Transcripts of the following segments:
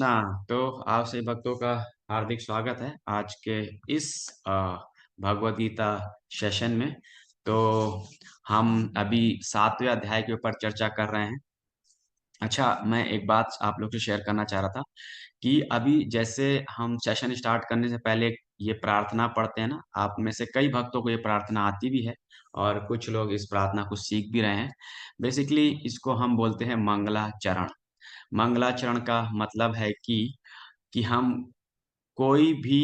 कृष्णा। तो आप सभी भक्तों का हार्दिक स्वागत है आज के इस भगवद गीता सेशन में। तो हम अभी 7वें अध्याय के ऊपर चर्चा कर रहे हैं। अच्छा, मैं एक बात आप लोग से शेयर करना चाह रहा था कि अभी जैसे हम सेशन स्टार्ट करने से पहले ये प्रार्थना पढ़ते हैं ना, आप में से कई भक्तों को ये प्रार्थना आती भी है और कुछ लोग इस प्रार्थना को सीख भी रहे हैं। बेसिकली इसको हम बोलते हैं मंगलाचरण। मंगलाचरण का मतलब है कि हम कोई भी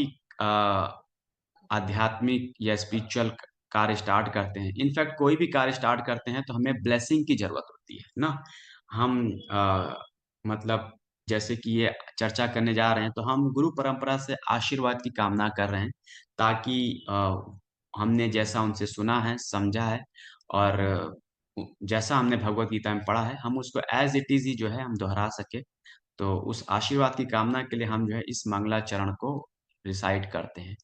आध्यात्मिक या स्पिरिचुअल कार्य स्टार्ट करते हैं। इनफैक्ट कोई भी कार्य स्टार्ट करते हैं तो हमें ब्लेसिंग की जरूरत होती है ना। हम मतलब जैसे कि ये चर्चा करने जा रहे हैं तो हम गुरु परंपरा से आशीर्वाद की कामना कर रहे हैं, ताकि हमने जैसा उनसे सुना है, समझा है और जैसा हमने भगवत गीता में पढ़ा है हम उसको एज इट इज ही जो है हम दोहरा सके। तो उस आशीर्वाद की कामना के लिए हम जो है इस मंगलाचरण को रिसाइट करते हैं।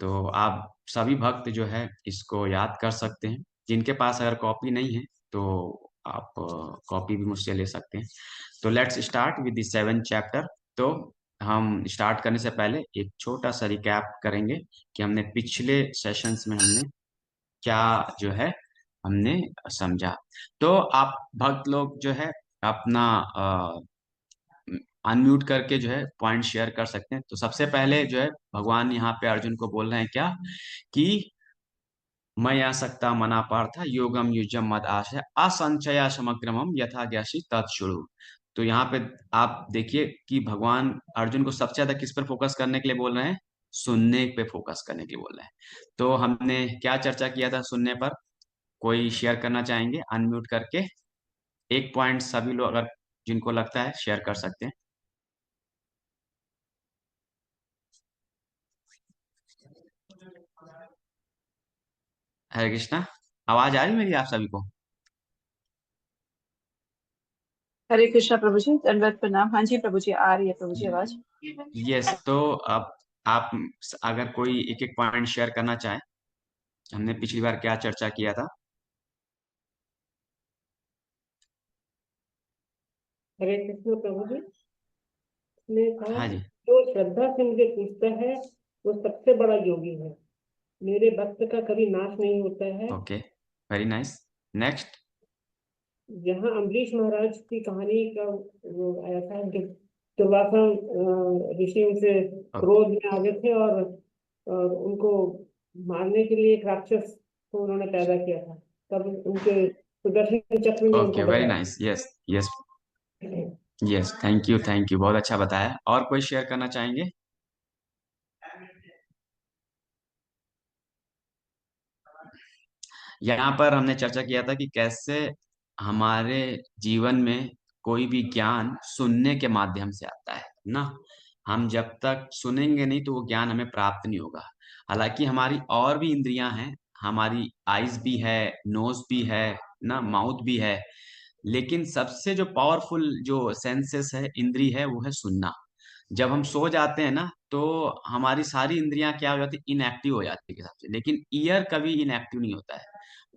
तो आप सभी भक्त जो है इसको याद कर सकते हैं। जिनके पास अगर कॉपी नहीं है तो आप कॉपी भी मुझसे ले सकते हैं। तो let's start with the 7th chapter. तो हम स्टार्ट करने से पहले एक छोटा सा रिकैप करेंगे कि हमने पिछले सेशंस में हमने क्या जो है हमने समझा। तो आप भक्त लोग जो है अपना अनम्यूट करके जो है पॉइंट शेयर कर सकते हैं। तो सबसे पहले जो है भगवान यहाँ पे अर्जुन को बोल रहे हैं क्या कि मया सक्ता मना पार्थ योगम युजम मद आशय असंचया समग्रमम यथा ज्ञासी तत्शुरु। तो यहाँ पे आप देखिए कि भगवान अर्जुन को सबसे ज्यादा किस पर फोकस करने के लिए बोल रहे हैं? सुनने पे फोकस करने के लिए बोल रहे हैं। तो हमने क्या चर्चा किया था सुनने पर? कोई शेयर करना चाहेंगे अनम्यूट करके? एक पॉइंट सभी लोग अगर जिनको लगता है शेयर कर सकते हैं। हरे कृष्णा। आवाज आ रही है मेरी आप सभी को? हरे कृष्णा प्रभु जी, दंडवत प्रणाम। हाँ जी प्रभु जी, आ रही है प्रभु जी आवाज। यस। तो अब आप अगर कोई एक एक पॉइंट शेयर करना चाहें, हमने पिछली बार क्या चर्चा किया था? हरे कृष्ण प्रभु जी ने कहा हाँ कि जी। जो श्रद्धा से मुझे पूछता है वो सबसे बड़ा योगी है। मेरे भक्त का कभी नाश नहीं होता है। Okay, very nice. नेक्स्ट। यहाँ अम्बरीश महाराज की कहानी का वो आया था जब दुर्वासा ऋषि उनसे क्रोध में आ गए थे और उनको मारने के लिए एक राक्षस को उन्होंने पैदा किया था। तब उनके सुदर्शन चक्र ने ओके, उनको वेरी बचाया। Nice. Yes yes yes, thank you, बहुत अच्छा बताया। और कोई शेयर करना चाहेंगे? यहाँ पर हमने चर्चा किया था कि कैसे हमारे जीवन में कोई भी ज्ञान सुनने के माध्यम से आता है ना। हम जब तक सुनेंगे नहीं तो वो ज्ञान हमें प्राप्त नहीं होगा। हालांकि हमारी और भी इंद्रियां हैं, हमारी आईज भी है, नोज भी है ना, माउथ भी है, लेकिन सबसे जो पावरफुल जो सेंसेस है, इंद्री है, वो है सुनना। जब हम सो जाते हैं ना तो हमारी सारी इंद्रियां क्या हो जाती है? इनएक्टिव हो जाती है के हिसाब से। लेकिन ईयर कभी इनएक्टिव नहीं होता है।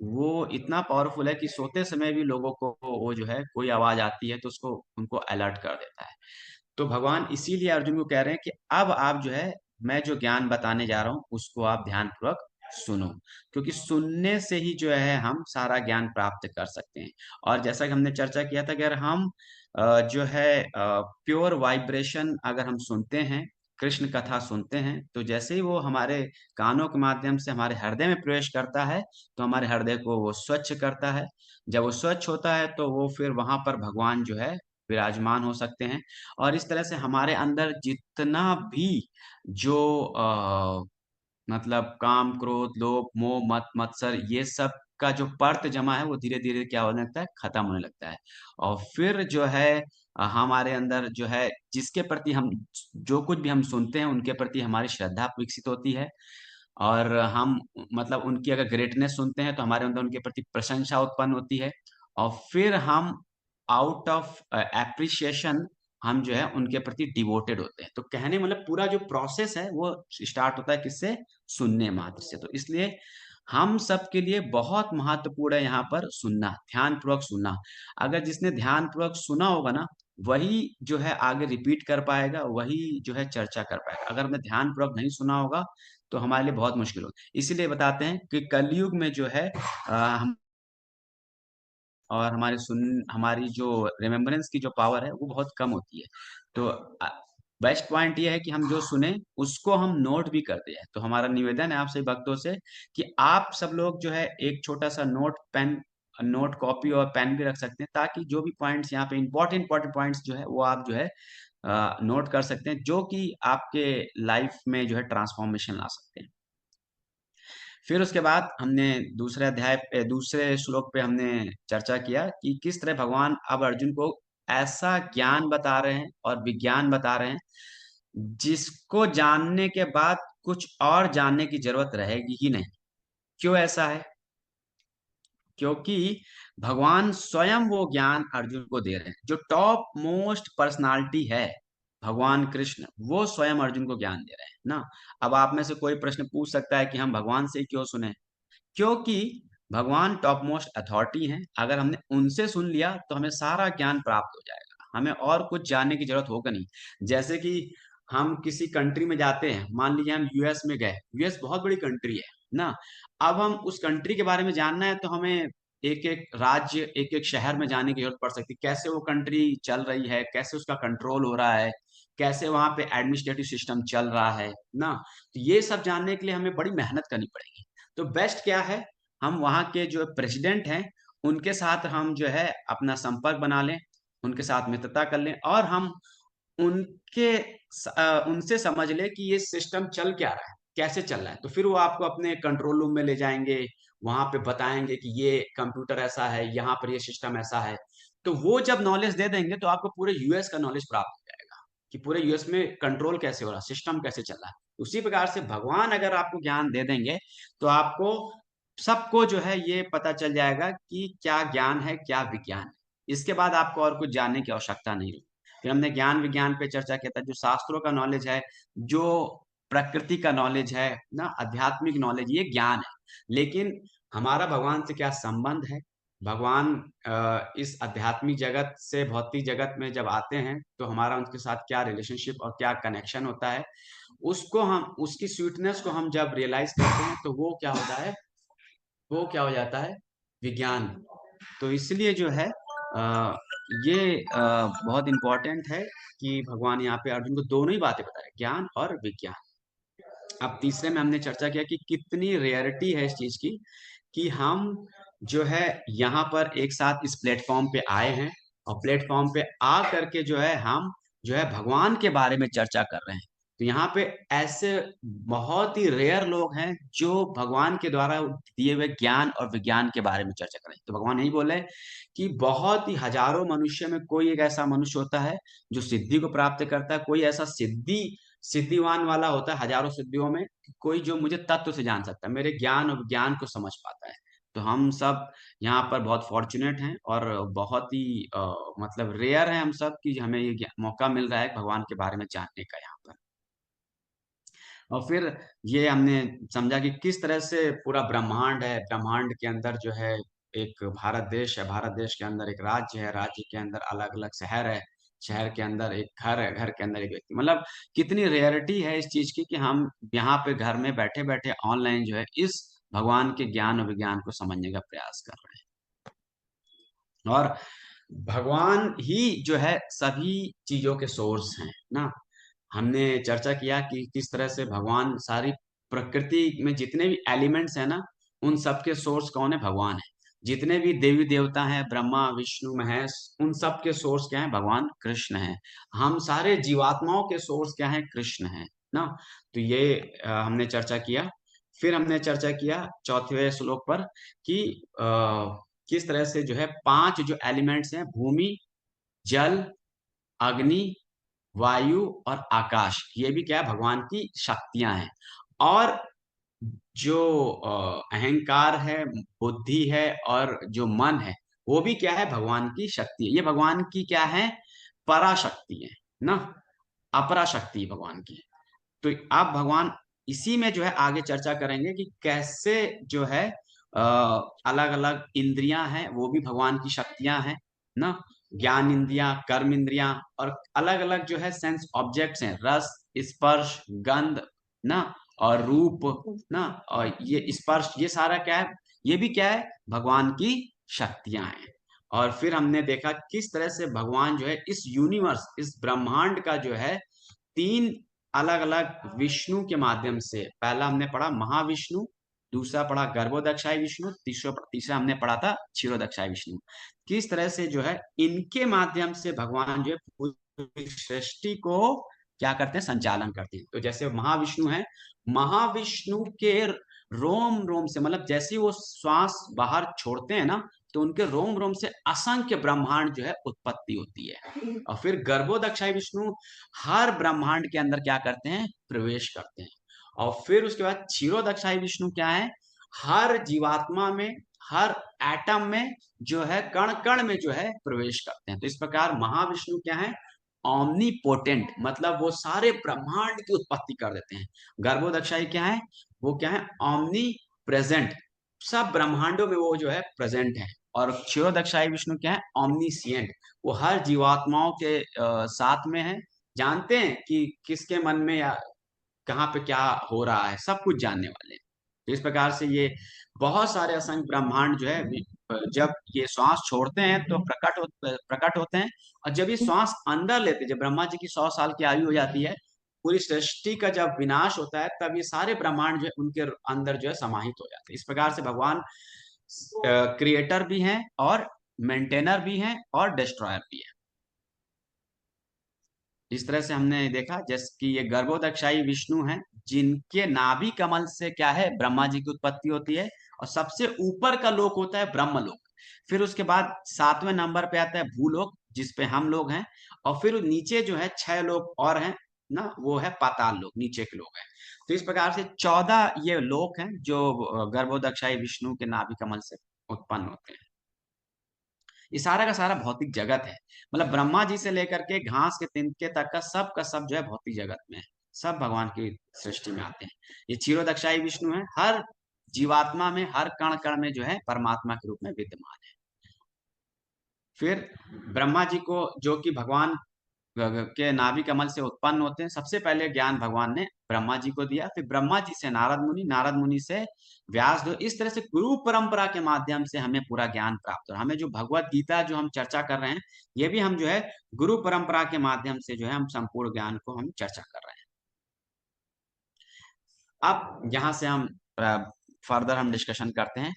वो इतना पावरफुल है कि सोते समय भी लोगों को वो जो है कोई आवाज आती है तो उसको उनको अलर्ट कर देता है। तो भगवान इसीलिए अर्जुन को कह रहे हैं कि अब आप जो है मैं जो ज्ञान बताने जा रहा हूँ उसको आप ध्यानपूर्वक सुनो, क्योंकि सुनने से ही जो है हम सारा ज्ञान प्राप्त कर सकते हैं। और जैसा कि हमने चर्चा किया था कि अगर हम जो है प्योर वाइब्रेशन अगर हम सुनते हैं, कृष्ण कथा सुनते हैं, तो जैसे ही वो हमारे कानों के माध्यम से हमारे हृदय में प्रवेश करता है तो हमारे हृदय को वो स्वच्छ करता है। जब वो स्वच्छ होता है तो वो फिर वहां पर भगवान जो है विराजमान हो सकते हैं। और इस तरह से हमारे अंदर जितना भी जो मतलब काम, क्रोध, लोभ, मोह, मत मत्सर, ये सब का जो परत जमा है वो धीरे धीरे क्या होने लगता है? खत्म होने लगता है। और फिर जो है हमारे अंदर जो है जिसके प्रति हम जो कुछ भी हम सुनते हैं उनके प्रति हमारी श्रद्धा विकसित होती है। और हम मतलब उनकी अगर ग्रेटनेस सुनते हैं तो हमारे अंदर उनके प्रति प्रशंसा उत्पन्न होती है। और फिर हम आउट ऑफ एप्रिसिएशन हम जो है उनके प्रति डिवोटेड होते हैं। तो कहने मतलब पूरा जो प्रोसेस है वो स्टार्ट होता है किससे? सुनने मात्र से। तो इसलिए हम सबके लिए बहुत महत्वपूर्ण है यहाँ पर सुनना, ध्यान पूर्वक सुनना। अगर जिसने ध्यान पूर्वक सुना होगा ना वही जो है आगे रिपीट कर पाएगा, वही जो है चर्चा कर पाएगा। अगर हमने ध्यानपूर्वक नहीं सुना होगा तो हमारे लिए बहुत मुश्किल होगा। इसीलिए बताते हैं कि कलयुग में जो है हम और हमारी जो रिमेम्बरेंस की जो पावर है वो बहुत कम होती है। तो बेस्ट पॉइंट ये है कि हम जो सुने उसको हम नोट भी करते हैं। तो हमारा निवेदन है आप सभी भक्तों से कि आप सब लोग जो है एक छोटा सा नोट कॉपी और पेन भी रख सकते हैं, ताकि जो भी पॉइंट्स यहाँ पे इंपॉर्टेंट पॉइंट्स जो है वो आप जो है नोट कर सकते हैं, जो कि आपके लाइफ में जो है ट्रांसफॉर्मेशन ला सकते हैं। फिर उसके बाद हमने दूसरे श्लोक पे हमने चर्चा किया कि किस तरह भगवान अब अर्जुन को ऐसा ज्ञान बता रहे हैं और विज्ञान बता रहे हैं जिसको जानने के बाद कुछ और जानने की जरूरत रहेगी ही नहीं। क्यों ऐसा है? क्योंकि भगवान स्वयं वो ज्ञान अर्जुन को दे रहे हैं। जो टॉप मोस्ट पर्सनालिटी है भगवान कृष्ण, वो स्वयं अर्जुन को ज्ञान दे रहे हैं ना। अब आप में से कोई प्रश्न पूछ सकता है कि हम भगवान से क्यों सुने? क्योंकि भगवान टॉप मोस्ट अथॉरिटी हैं। अगर हमने उनसे सुन लिया तो हमें सारा ज्ञान प्राप्त हो जाएगा, हमें और कुछ जानने की जरूरत होगा नहीं। जैसे कि हम किसी कंट्री में जाते हैं, मान लीजिए हम यूएस में गए, यूएस बहुत बड़ी कंट्री है ना। अब हम उस कंट्री के बारे में जानना है तो हमें एक एक राज्य, एक एक शहर में जाने की जरूरत पड़ सकती है। कैसे वो कंट्री चल रही है, कैसे उसका कंट्रोल हो रहा है, कैसे वहां पे एडमिनिस्ट्रेटिव सिस्टम चल रहा है ना। तो ये सब जानने के लिए हमें बड़ी मेहनत करनी पड़ेगी। तो बेस्ट क्या है, हम वहाँ के जो प्रेसिडेंट हैं उनके साथ हम जो है अपना संपर्क बना लें, उनके साथ मित्रता कर लें, और हम उनसे समझ लें कि ये सिस्टम चल क्या रहा है, कैसे चल रहा है। तो फिर वो आपको अपने कंट्रोल रूम में ले जाएंगे, वहां पे बताएंगे कि ये कंप्यूटर ऐसा है, यहाँ पर ये सिस्टम ऐसा है। तो वो जब नॉलेज दे देंगे तो आपको पूरे यूएस का नॉलेज प्राप्त हो जाएगा कि पूरे यूएस में कंट्रोल कैसे हो रहा है, सिस्टम कैसे चल रहा है। उसी प्रकार से भगवान अगर आपको ज्ञान दे देंगे तो आपको सबको जो है ये पता चल जाएगा कि क्या ज्ञान है, क्या विज्ञान है। इसके बाद आपको और कुछ जानने की आवश्यकता नहीं होगी। फिर हमने ज्ञान विज्ञान पे चर्चा किया था। जो शास्त्रों का नॉलेज है, जो प्रकृति का नॉलेज है ना, आध्यात्मिक नॉलेज, ये ज्ञान है। लेकिन हमारा भगवान से क्या संबंध है, भगवान इस आध्यात्मिक जगत से भौतिक जगत में जब आते हैं तो हमारा उनके साथ क्या रिलेशनशिप और क्या कनेक्शन होता है, उसको हम, उसकी स्वीटनेस को हम जब रियलाइज करते हैं तो वो क्या होता है, वो क्या हो जाता है, विज्ञान। तो इसलिए जो है बहुत इंपॉर्टेंट है कि भगवान यहाँ पे अर्जुन को दोनों ही बातें बता रहे हैं, ज्ञान और विज्ञान। अब तीसरे में हमने चर्चा किया कि कितनी रेयरिटी है इस चीज की कि हम जो है यहाँ पर एक साथ इस प्लेटफॉर्म पे आए हैं, और प्लेटफॉर्म पे आ करके जो है हम जो है भगवान के बारे में चर्चा कर रहे हैं। तो यहाँ पे ऐसे बहुत ही रेयर लोग हैं जो भगवान के द्वारा दिए हुए ज्ञान और विज्ञान के बारे में चर्चा करें। तो भगवान यही बोले कि बहुत ही हजारों मनुष्य में कोई एक ऐसा मनुष्य होता है जो सिद्धि को प्राप्त करता है, कोई ऐसा सिद्धिवान वाला होता है हजारों सिद्धियों में, कोई जो मुझे तत्व से जान सकता है, मेरे ज्ञान और ज्ञान को समझ पाता है। तो हम सब यहाँ पर बहुत फॉर्चुनेट हैं और बहुत ही मतलब रेयर है हम सब कि हमें ये मौका मिल रहा है भगवान के बारे में जानने का यहाँ पर। और फिर ये हमने समझा कि किस तरह से पूरा ब्रह्मांड है, ब्रह्मांड के अंदर जो है एक भारत देश है, भारत देश के अंदर एक राज्य है, राज्य के अंदर अलग अलग शहर है, शहर के अंदर एक घर है, घर के अंदर एक व्यक्ति। मतलब कितनी रेयरिटी है इस चीज की कि हम यहाँ पे घर में बैठे बैठे ऑनलाइन जो है इस भगवान के ज्ञान और विज्ञान को समझने का प्रयास कर रहे हैं। और भगवान ही जो है सभी चीजों के सोर्स हैं ना। हमने चर्चा किया कि किस तरह से भगवान सारी प्रकृति में जितने भी एलिमेंट्स हैं ना, उन सब के सोर्स कौन है, भगवान है। जितने भी देवी देवता हैं, ब्रह्मा विष्णु महेश, उन सब के सोर्स क्या है, भगवान कृष्ण है। हम सारे जीवात्माओं के सोर्स क्या है, कृष्ण है ना। तो ये हमने चर्चा किया। फिर हमने चर्चा किया चौथे श्लोक पर कि किस तरह से जो है पांच जो एलिमेंट्स हैं, भूमि, जल, अग्नि, वायु और आकाश, ये भी क्या है, भगवान की शक्तियां हैं। और जो अहंकार है, बुद्धि है और जो मन है, वो भी क्या है, भगवान की शक्ति है। ये भगवान की क्या है, पराशक्ति है ना, अपरा शक्ति भगवान की। तो आप भगवान इसी में जो है आगे चर्चा करेंगे कि कैसे जो है अलग अलग इंद्रियां हैं वो भी भगवान की शक्तियां हैं ना। ज्ञान इंद्रियां, कर्म इंद्रियां और अलग अलग जो है सेंस ऑब्जेक्ट्स हैं, रस, स्पर्श, गंध ना, और रूप ना, और ये स्पर्श, ये सारा क्या है, ये भी क्या है, भगवान की शक्तियां हैं। और फिर हमने देखा किस तरह से भगवान जो है इस यूनिवर्स, इस ब्रह्मांड का जो है तीन अलग अलग विष्णु के माध्यम से, पहला हमने पढ़ा महाविष्णु, दूसरा पढ़ा गर्भोदक्षाई विष्णु, तीसरा तीसरा हमने पढ़ा था क्षीरोदक्षाई विष्णु। किस तरह से जो है इनके माध्यम से भगवान जो है पूरी सृष्टि को क्या करते हैं, संचालन करते हैं। तो जैसे महाविष्णु है, महाविष्णु के रोम रोम से, मतलब जैसे वो श्वास बाहर छोड़ते हैं ना, तो उनके रोम रोम से असंख्य ब्रह्मांड जो है उत्पत्ति होती है। और फिर गर्भोदक्षाई विष्णु हर ब्रह्मांड के अंदर क्या करते हैं, प्रवेश करते हैं। और फिर उसके बाद क्षीरोदक्षाई विष्णु क्या है, हर जीवात्मा में, हर एटम में जो है, कण कण में जो है प्रवेश करते हैं। तो इस प्रकार महाविष्णु क्या है, ऑमनीपोटेंट, मतलब वो सारे ब्रह्मांड की उत्पत्ति कर देते हैं। गर्भोदक्षाई क्या है, वो क्या है, ऑमनी प्रेजेंट, सब ब्रह्मांडों में वो जो है प्रेजेंट है। और क्षीरोदक्षाई विष्णु क्या है, ऑमनीसिएंट, वो हर जीवात्माओं के साथ में है, जानते हैं कि किसके मन में या कहाँ पे क्या हो रहा है, सब कुछ जानने वाले हैं। तो इस प्रकार से ये बहुत सारे असंख्य ब्रह्मांड जो है जब ये श्वास छोड़ते हैं तो प्रकट होते हैं। और जब ये श्वास अंदर लेते हैं, जब ब्रह्मा जी की 100 साल की आयु हो जाती है, पूरी सृष्टि का जब विनाश होता है, तब ये सारे ब्रह्मांड जो है उनके अंदर जो है समाहित हो जाते हैं। इस प्रकार से भगवान क्रिएटर भी हैं और मेंटेनर भी हैं और डिस्ट्रॉयर भी है। इस तरह से हमने देखा जैसे कि ये गर्भोदक्षाई विष्णु हैं, जिनके नाभि कमल से क्या है, ब्रह्मा जी की उत्पत्ति होती है। और सबसे ऊपर का लोक होता है ब्रह्मलोक। फिर उसके बाद 7वें नंबर पे आता है भूलोक, जिसपे हम लोग हैं। और फिर नीचे जो है 6 लोक और हैं ना, वो है पाताल लोक, नीचे के लोग हैं। तो इस प्रकार से 14 ये लोक हैं जो गर्भोदक्षाई विष्णु के नाभि कमल से उत्पन्न होते हैं। ये सारा का सारा भौतिक जगत है, मतलब ब्रह्मा जी से लेकर के घास के तिनके तक का सब जो है भौतिक जगत में है, सब भगवान की सृष्टि में आते हैं। ये क्षीरोदक्षाई विष्णु है, हर जीवात्मा में, हर कण कण में जो है परमात्मा के रूप में विद्यमान है। फिर ब्रह्मा जी को, जो कि भगवान के नाभि कमल से उत्पन्न होते हैं, सबसे पहले ज्ञान भगवान ने ब्रह्मा जी को दिया, फिर ब्रह्मा जी से नारद मुनि, नारद मुनि से व्यास देव। इस तरह से गुरु परंपरा के माध्यम से हमें पूरा ज्ञान प्राप्त हो। हमें जो भगवत गीता जो हम चर्चा कर रहे हैं, ये भी हम जो है गुरु परंपरा के माध्यम से जो है हम संपूर्ण ज्ञान को हम चर्चा कर रहे हैं। अब यहाँ से हम फर्दर हम डिस्कशन करते हैं।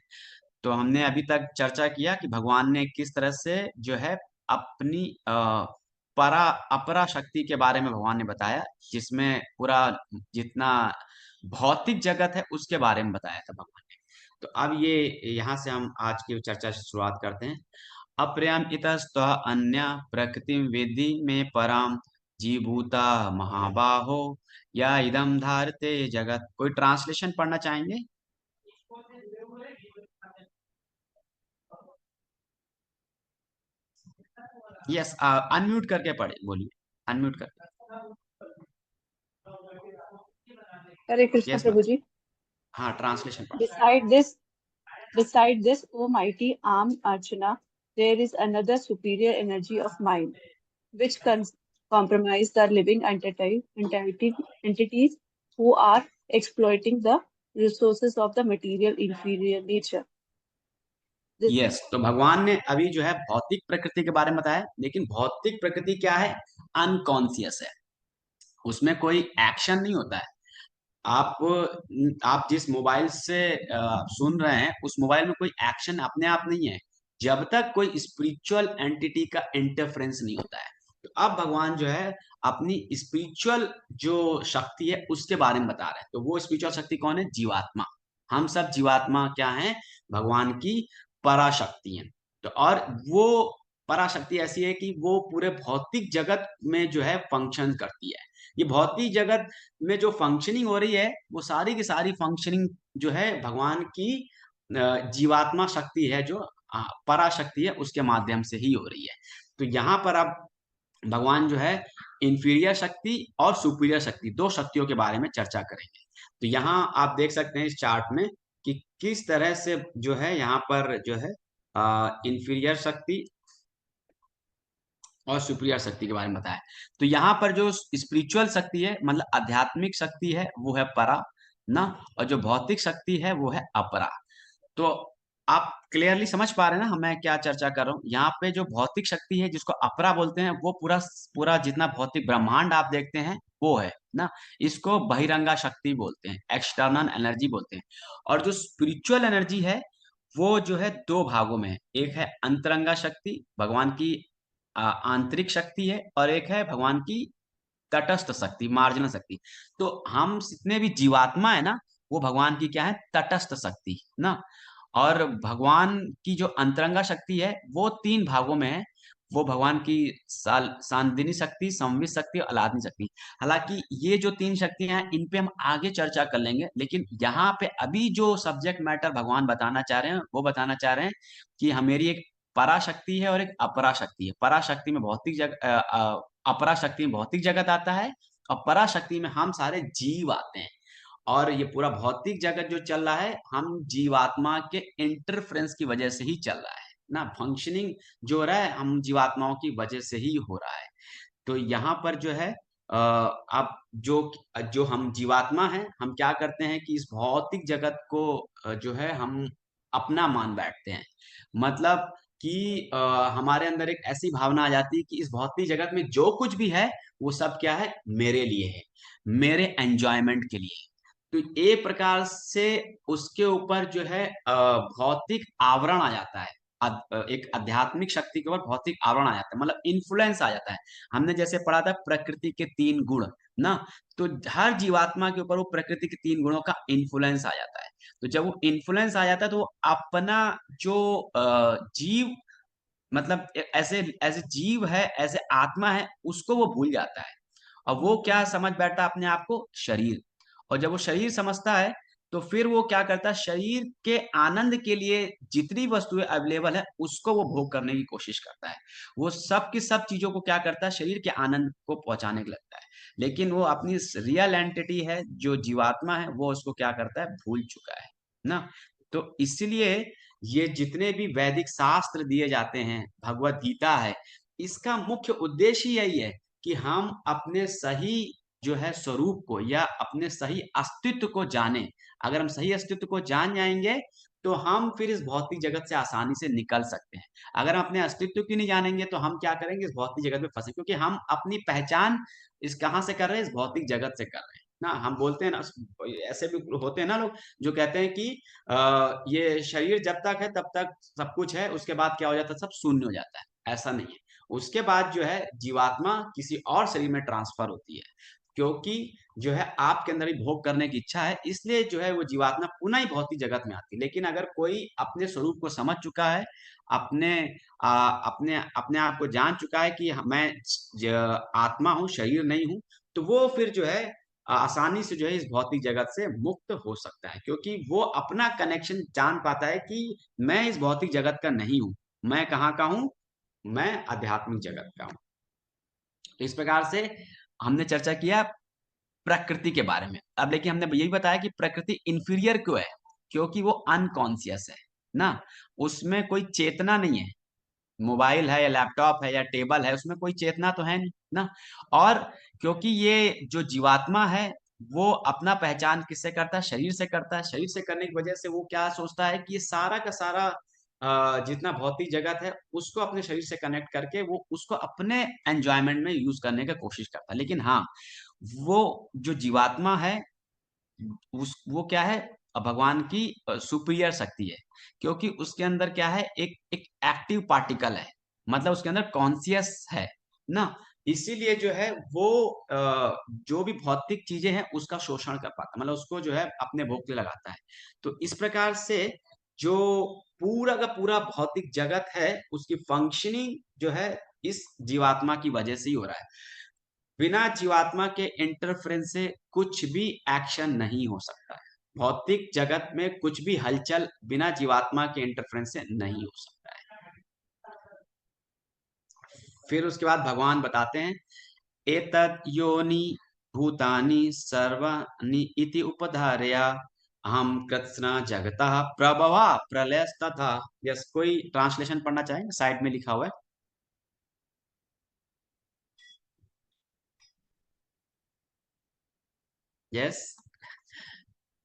तो हमने अभी तक चर्चा किया कि भगवान ने किस तरह से जो है अपनी परा अपरा शक्ति के बारे में भगवान ने बताया, जिसमें पूरा जितना भौतिक जगत है उसके बारे में बताया था भगवान ने। तो अब ये यहाँ से हम आज की चर्चा से शुरुआत करते हैं। अप्रयम इतस्त अन्य प्रकृति विधि में पराम जीभूता महाबाहो या इदम धारते जगत। कोई ट्रांसलेशन पढ़ना चाहेंगे? यस, अनम्यूट करके पढ़े, बोलिए, अनम्यूट करके। हरे कृष्ण यस मैम, प्रभु जी। हाँ ट्रांसलेशन पढ़। Beside this, O mighty arm Archana, there is another superior energy of mind, which compromise the living entities who are exploiting the resources of the material inferior nature. Yes, तो भगवान ने अभी जो है भौतिक प्रकृति के बारे में बताया, लेकिन भौतिक प्रकृति क्या है, अनकॉन्सियस है, उसमें कोई एक्शन नहीं होता है। आप जिस मोबाइल से सुन रहे हैं, उस मोबाइल में कोई एक्शन अपने आप नहीं है, जब तक कोई स्पिरिचुअल एंटिटी का इंटरफेरेंस नहीं होता है। तो अब भगवान जो है अपनी स्पिरिचुअल जो शक्ति है उसके बारे में बता रहे हैं। तो वो स्पिरिचुअल शक्ति कौन है? जीवात्मा। हम सब जीवात्मा क्या है? भगवान की पराशक्ति है। तो और वो पराशक्ति ऐसी है कि वो पूरे भौतिक जगत में जो है फंक्शन करती है। ये भौतिक जगत में जो फंक्शनिंग हो रही है, वो सारी की सारी फंक्शनिंग जो है भगवान की जीवात्मा शक्ति है, जो पराशक्ति है, उसके माध्यम से ही हो रही है। तो यहाँ पर अब भगवान जो है इंफीरियर शक्ति और सुपीरियर शक्ति, दो शक्तियों के बारे में चर्चा करेंगे। तो यहाँ आप देख सकते हैं इस चार्ट में कि किस तरह से जो है यहाँ पर जो है इंफीरियर शक्ति और सुपीरियर शक्ति के बारे में बताया। तो यहाँ पर जो स्पिरिचुअल शक्ति है, मतलब आध्यात्मिक शक्ति है, वो है परा ना, और जो भौतिक शक्ति है वो है अपरा। तो आप क्लियरली समझ पा रहे हैं ना मैं क्या चर्चा कर रहा हूँ। यहाँ पे जो भौतिक शक्ति है जिसको अपरा बोलते हैं, वो पूरा पूरा जितना भौतिक ब्रह्मांड आप देखते हैं वो है ना। इसको बहिरंगा शक्ति बोलते हैं, एक्सटर्नल एनर्जी बोलते हैं। और जो स्पिरिचुअल एनर्जी है वो जो है दो भागों में है। एक है अंतरंगा शक्ति, भगवान की आंतरिक शक्ति है, और एक है भगवान की तटस्थ शक्ति, मार्जिनल शक्ति। तो हम जितने भी जीवात्मा है ना, वो भगवान की क्या है, तटस्थ शक्ति ना। और भगवान की जो अंतरंगा शक्ति है वो तीन भागों में है। वो भगवान की सांदिनी शक्ति, संवित शक्ति और आह्लादनी शक्ति। हालांकि ये जो तीन शक्तियां हैं इन पे हम आगे चर्चा कर लेंगे, लेकिन यहाँ पे अभी जो सब्जेक्ट मैटर भगवान बताना चाह रहे हैं वो बताना चाह रहे हैं कि मेरी एक पराशक्ति है और एक अपराशक्ति है। पराशक्ति में भौतिक अपराशक्ति में भौतिक जगत आता है, और पराशक्ति में हम सारे जीव आते हैं। और ये पूरा भौतिक जगत जो चल रहा है हम जीवात्मा के इंटरफ्रेंस की वजह से ही चल रहा है ना। फंक्शनिंग जो हो रहा है हम जीवात्माओं की वजह से ही हो रहा है। तो यहाँ पर जो है आप जो जो हम जीवात्मा हैं, हम क्या करते हैं कि इस भौतिक जगत को जो है हम अपना मान बैठते हैं। मतलब कि हमारे अंदर एक ऐसी भावना आ जाती है कि इस भौतिक जगत में जो कुछ भी है वो सब क्या है, मेरे लिए है, मेरे एंजॉयमेंट के लिए। तो ये प्रकार से उसके ऊपर जो है भौतिक आवरण आ जाता है। एक आध्यात्मिक शक्ति के ऊपर भौतिक आवरण आ जाता है, मतलब इन्फ्लुएंस आ जाता है। हमने जैसे पढ़ा था प्रकृति के तीन गुण ना, तो हर जीवात्मा के ऊपर वो प्रकृति के तीन गुणों का इन्फ्लुएंस आ जाता है। तो जब वो इन्फ्लुएंस आ जाता है तो वो अपना जो जीव, मतलब ऐसे ऐसे जीव है, ऐसे आत्मा है, उसको वो भूल जाता है। और वो क्या समझ बैठता है अपने आप को, शरीर। और जब वो शरीर समझता है तो फिर वो क्या करता है, शरीर के आनंद के लिए जितनी वस्तुएं अवेलेबल है उसको वो भोग करने की कोशिश करता है। वो सब की सब चीजों को क्या करता है, शरीर के आनंद को पहुंचाने के लगता है। लेकिन वो अपनी रियल एंटिटी है जो जीवात्मा है वो उसको क्या करता है, भूल चुका है ना। तो इसलिए ये जितने भी वैदिक शास्त्र दिए जाते हैं, भगवत गीता है, इसका मुख्य उद्देश्य यही है कि हम अपने सही जो है स्वरूप को या अपने सही अस्तित्व को जाने। अगर हम सही अस्तित्व को जान जाएंगे तो हम फिर इस भौतिक जगत से आसानी से निकल सकते हैं। अगर हम अपने अस्तित्व की नहीं जानेंगे तो हम क्या करेंगे, इस भौतिक जगत में फंसे, क्योंकि हम अपनी पहचान इस कहां से कर रहे हैं, इस भौतिक जगत से कर रहे हैं ना। हम बोलते हैं ना, ऐसे भी होते हैं ना लोग जो कहते हैं कि ये शरीर जब तक है तब तक सब कुछ है, उसके बाद क्या हो जाता है, सब शून्य हो जाता है। ऐसा नहीं है। उसके बाद जो है जीवात्मा किसी और शरीर में ट्रांसफर होती है, क्योंकि जो है आपके अंदर ही भोग करने की इच्छा है, इसलिए जो है वो जीवात्मा पुनः ही भौतिक जगत में आती है। लेकिन अगर कोई अपने स्वरूप को समझ चुका है, अपने अपने अपने आप को जान चुका है कि मैं आत्मा हूँ, शरीर नहीं हूँ, तो वो फिर जो है आसानी से जो है इस भौतिक जगत से मुक्त हो सकता है, क्योंकि वो अपना कनेक्शन जान पाता है कि मैं इस भौतिक जगत का नहीं हूँ, मैं कहाँ का हूँ, मैं आध्यात्मिक जगत का हूँ। तो इस प्रकार से हमने चर्चा किया प्रकृति के बारे में। अब लेकिन हमने यही बताया कि प्रकृति इंफीरियर क्यों है, क्योंकि वो अनकॉन्शियस है ना। उसमें कोई चेतना नहीं है। मोबाइल है या लैपटॉप है या टेबल है, उसमें कोई चेतना तो है नहीं ना। और क्योंकि ये जो जीवात्मा है वो अपना पहचान किससे करता है, शरीर से करता है। शरीर से करने की वजह से वो क्या सोचता है कि ये सारा का सारा जितना भौतिक जगत है उसको अपने शरीर से कनेक्ट करके वो उसको अपने एंजॉयमेंट में यूज करने का कोशिश करता है। लेकिन हाँ, वो जो जीवात्मा है वो क्या है, भगवान की सुपीरियर शक्ति है, क्योंकि उसके अंदर क्या है, एक एक एक्टिव पार्टिकल है, मतलब उसके अंदर कॉन्सियस है ना। इसीलिए जो है वो जो भी भौतिक चीजें हैं उसका शोषण कर पाता है, मतलब उसको जो है अपने भोग के लगाता है। तो इस प्रकार से जो पूरा का पूरा भौतिक जगत है उसकी फंक्शनिंग जो है इस जीवात्मा की वजह से ही हो रहा है। बिना जीवात्मा के इंटरफेरेंस से कुछ भी एक्शन नहीं हो सकता है। भौतिक जगत में कुछ भी हलचल बिना जीवात्मा के इंटरफेरेंस से नहीं हो सकता है। फिर उसके बाद भगवान बताते हैं, एतद् योनि भूतानि सर्वाणि इति उपधारया अहम कृत्स्ना जगतः प्रभवा प्रलयस्तथा। यस, कोई ट्रांसलेशन पढ़ना चाहेंगे, साइड में लिखा हुआ है। यस,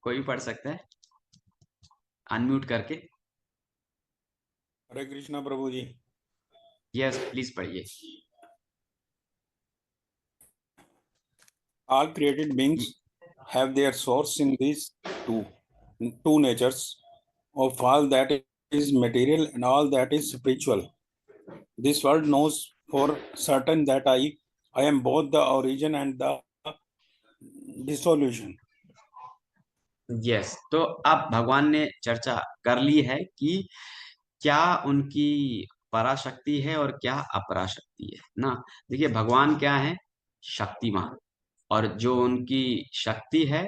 कोई भी पढ़ सकता है अनम्यूट करके। हरे कृष्णा प्रभु जी। यस, प्लीज पढ़िए। All created beings have their source in these two natures of all that is material and all that is spiritual. This world knows for certain that I am both the origin and the dissolution. Yes, तो अब भगवान ने चर्चा कर ली है कि क्या उनकी पराशक्ति है और क्या अपराशक्ति है ना। देखिए, भगवान क्या है? शक्तिमान। और जो उनकी शक्ति है,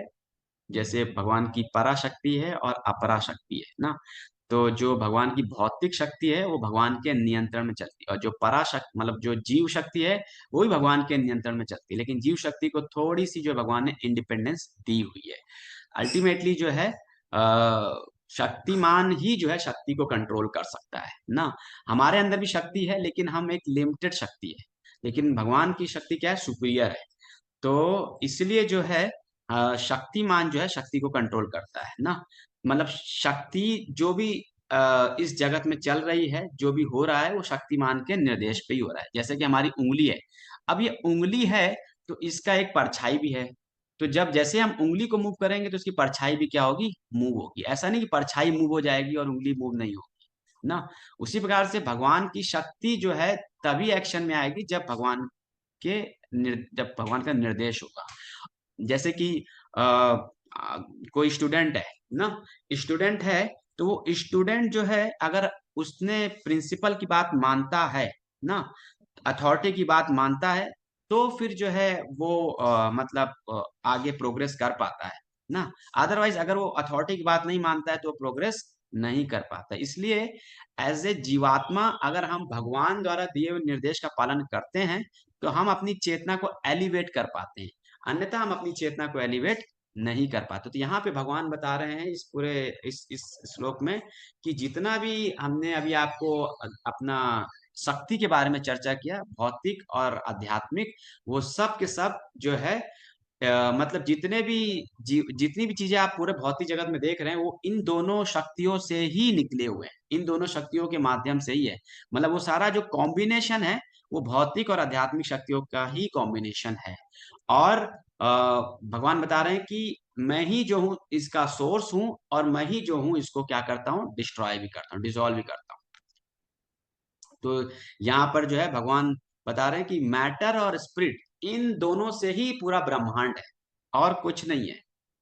जैसे भगवान की पराशक्ति है और अपराशक्ति है ना। तो जो भगवान की भौतिक शक्ति है वो भगवान के नियंत्रण में चलती है, और जो पराशक्ति मतलब जो जीव शक्ति है वो भी भगवान के नियंत्रण में चलती है। लेकिन जीव शक्ति को थोड़ी सी जो भगवान ने इंडिपेंडेंस दी हुई है। अल्टीमेटली जो है शक्तिमान ही जो है शक्ति को कंट्रोल कर सकता है ना। हमारे अंदर भी शक्ति है, लेकिन हम एक लिमिटेड शक्ति है। लेकिन भगवान की शक्ति क्या है? सुपीरियर है। तो इसलिए जो है शक्तिमान जो है शक्ति को कंट्रोल करता है ना। मतलब शक्ति जो भी इस जगत में चल रही है, जो भी हो रहा है वो शक्तिमान के निर्देश पे ही हो रहा है। जैसे कि हमारी उंगली है, अब ये उंगली है तो इसका एक परछाई भी है। तो जब जैसे हम उंगली को मूव करेंगे तो उसकी परछाई भी क्या होगी? मूव होगी। ऐसा नहीं कि परछाई मूव हो जाएगी और उंगली मूव नहीं होगी ना। उसी प्रकार से भगवान की शक्ति जो है तभी एक्शन में आएगी जब जब भगवान का निर्देश होगा। जैसे कि कोई स्टूडेंट है ना, स्टूडेंट है तो वो स्टूडेंट जो है अगर उसने प्रिंसिपल की बात मानता है ना, अथॉरिटी की बात मानता है, तो फिर जो है वो मतलब आगे प्रोग्रेस कर पाता है ना। अदरवाइज अगर वो अथॉरिटी की बात नहीं मानता है तो प्रोग्रेस नहीं कर पाता। इसलिए एज ए जीवात्मा अगर हम भगवान द्वारा दिए हुए निर्देश का पालन करते हैं तो हम अपनी चेतना को एलिवेट कर पाते हैं, अन्यथा हम अपनी चेतना को एलिवेट नहीं कर पाते। तो यहाँ पे भगवान बता रहे हैं इस पूरे इस श्लोक में कि जितना भी हमने अभी आपको अपना शक्ति के बारे में चर्चा किया, भौतिक और आध्यात्मिक, वो सब के सब जो है मतलब जितनी भी चीजें आप पूरे भौतिक जगत में देख रहे हैं वो इन दोनों शक्तियों से ही निकले हुए हैं, इन दोनों शक्तियों के माध्यम से ही है। मतलब वो सारा जो कॉम्बिनेशन है वो भौतिक और आध्यात्मिक शक्तियों का ही कॉम्बिनेशन है। और भगवान बता रहे हैं कि मैं ही जो हूँ इसका सोर्स हूँ, और मैं ही जो हूँ इसको क्या करता हूँ? डिस्ट्रॉय भी करता हूँ, डिसॉल्व भी करता हूँ। तो यहाँ पर जो है भगवान बता रहे हैं कि मैटर और स्पिरिट इन दोनों से ही पूरा ब्रह्मांड है, और कुछ नहीं है।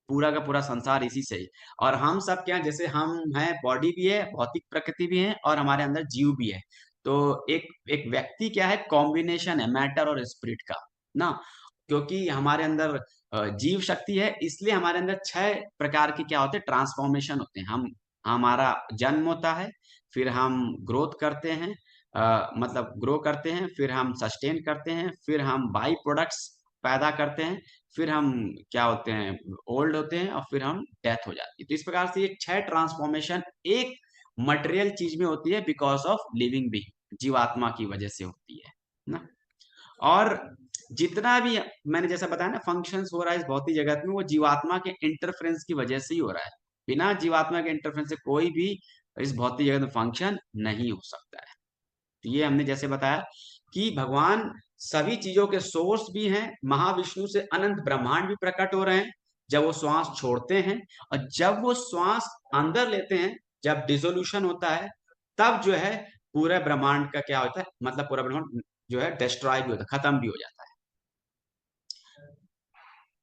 पूरा का पूरा संसार इसी से ही। और हम सब क्या, जैसे हम हैं, बॉडी भी है, भौतिक प्रकृति भी है, और हमारे अंदर जीव भी है। तो एक एक व्यक्ति क्या है? कॉम्बिनेशन है मैटर और स्पिरिट का ना। क्योंकि हमारे अंदर जीव शक्ति है, इसलिए हमारे अंदर 6 प्रकार के क्या होते हैं? ट्रांसफॉर्मेशन होते हैं। हमारा जन्म होता है, फिर हम ग्रोथ करते हैं, मतलब ग्रो करते हैं, फिर हम सस्टेन करते हैं, फिर हम बाई प्रोडक्ट्स पैदा करते हैं, फिर हम क्या होते हैं? ओल्ड होते हैं, और फिर हम डेथ हो जाती है। तो इस प्रकार से ये 6 ट्रांसफॉर्मेशन एक मटेरियल चीज में होती है बिकॉज ऑफ लिविंग बीइंग, जीवात्मा की वजह से होती है ना। और जितना भी मैंने जैसा बताया ना फंक्शंस हो रहा है इस भौतिक जगत में, वो जीवात्मा के इंटरफेरेंस की वजह से ही हो रहा है। बिना जीवात्मा के इंटरफेरेंस से कोई भी इस भौतिक जगत में फंक्शन नहीं हो सकता है। तो ये हमने जैसे बताया कि भगवान सभी चीजों के सोर्स भी हैं। महाविष्णु से अनंत ब्रह्मांड भी प्रकट हो रहे हैं जब वो श्वास छोड़ते हैं, और जब वो श्वास अंदर लेते हैं, जब डिसोल्यूशन होता है, तब जो है पूरे ब्रह्मांड का क्या होता है? मतलब पूरा ब्रह्मांड जो है डिस्ट्रॉय भी होता है, खत्म भी हो जाता है।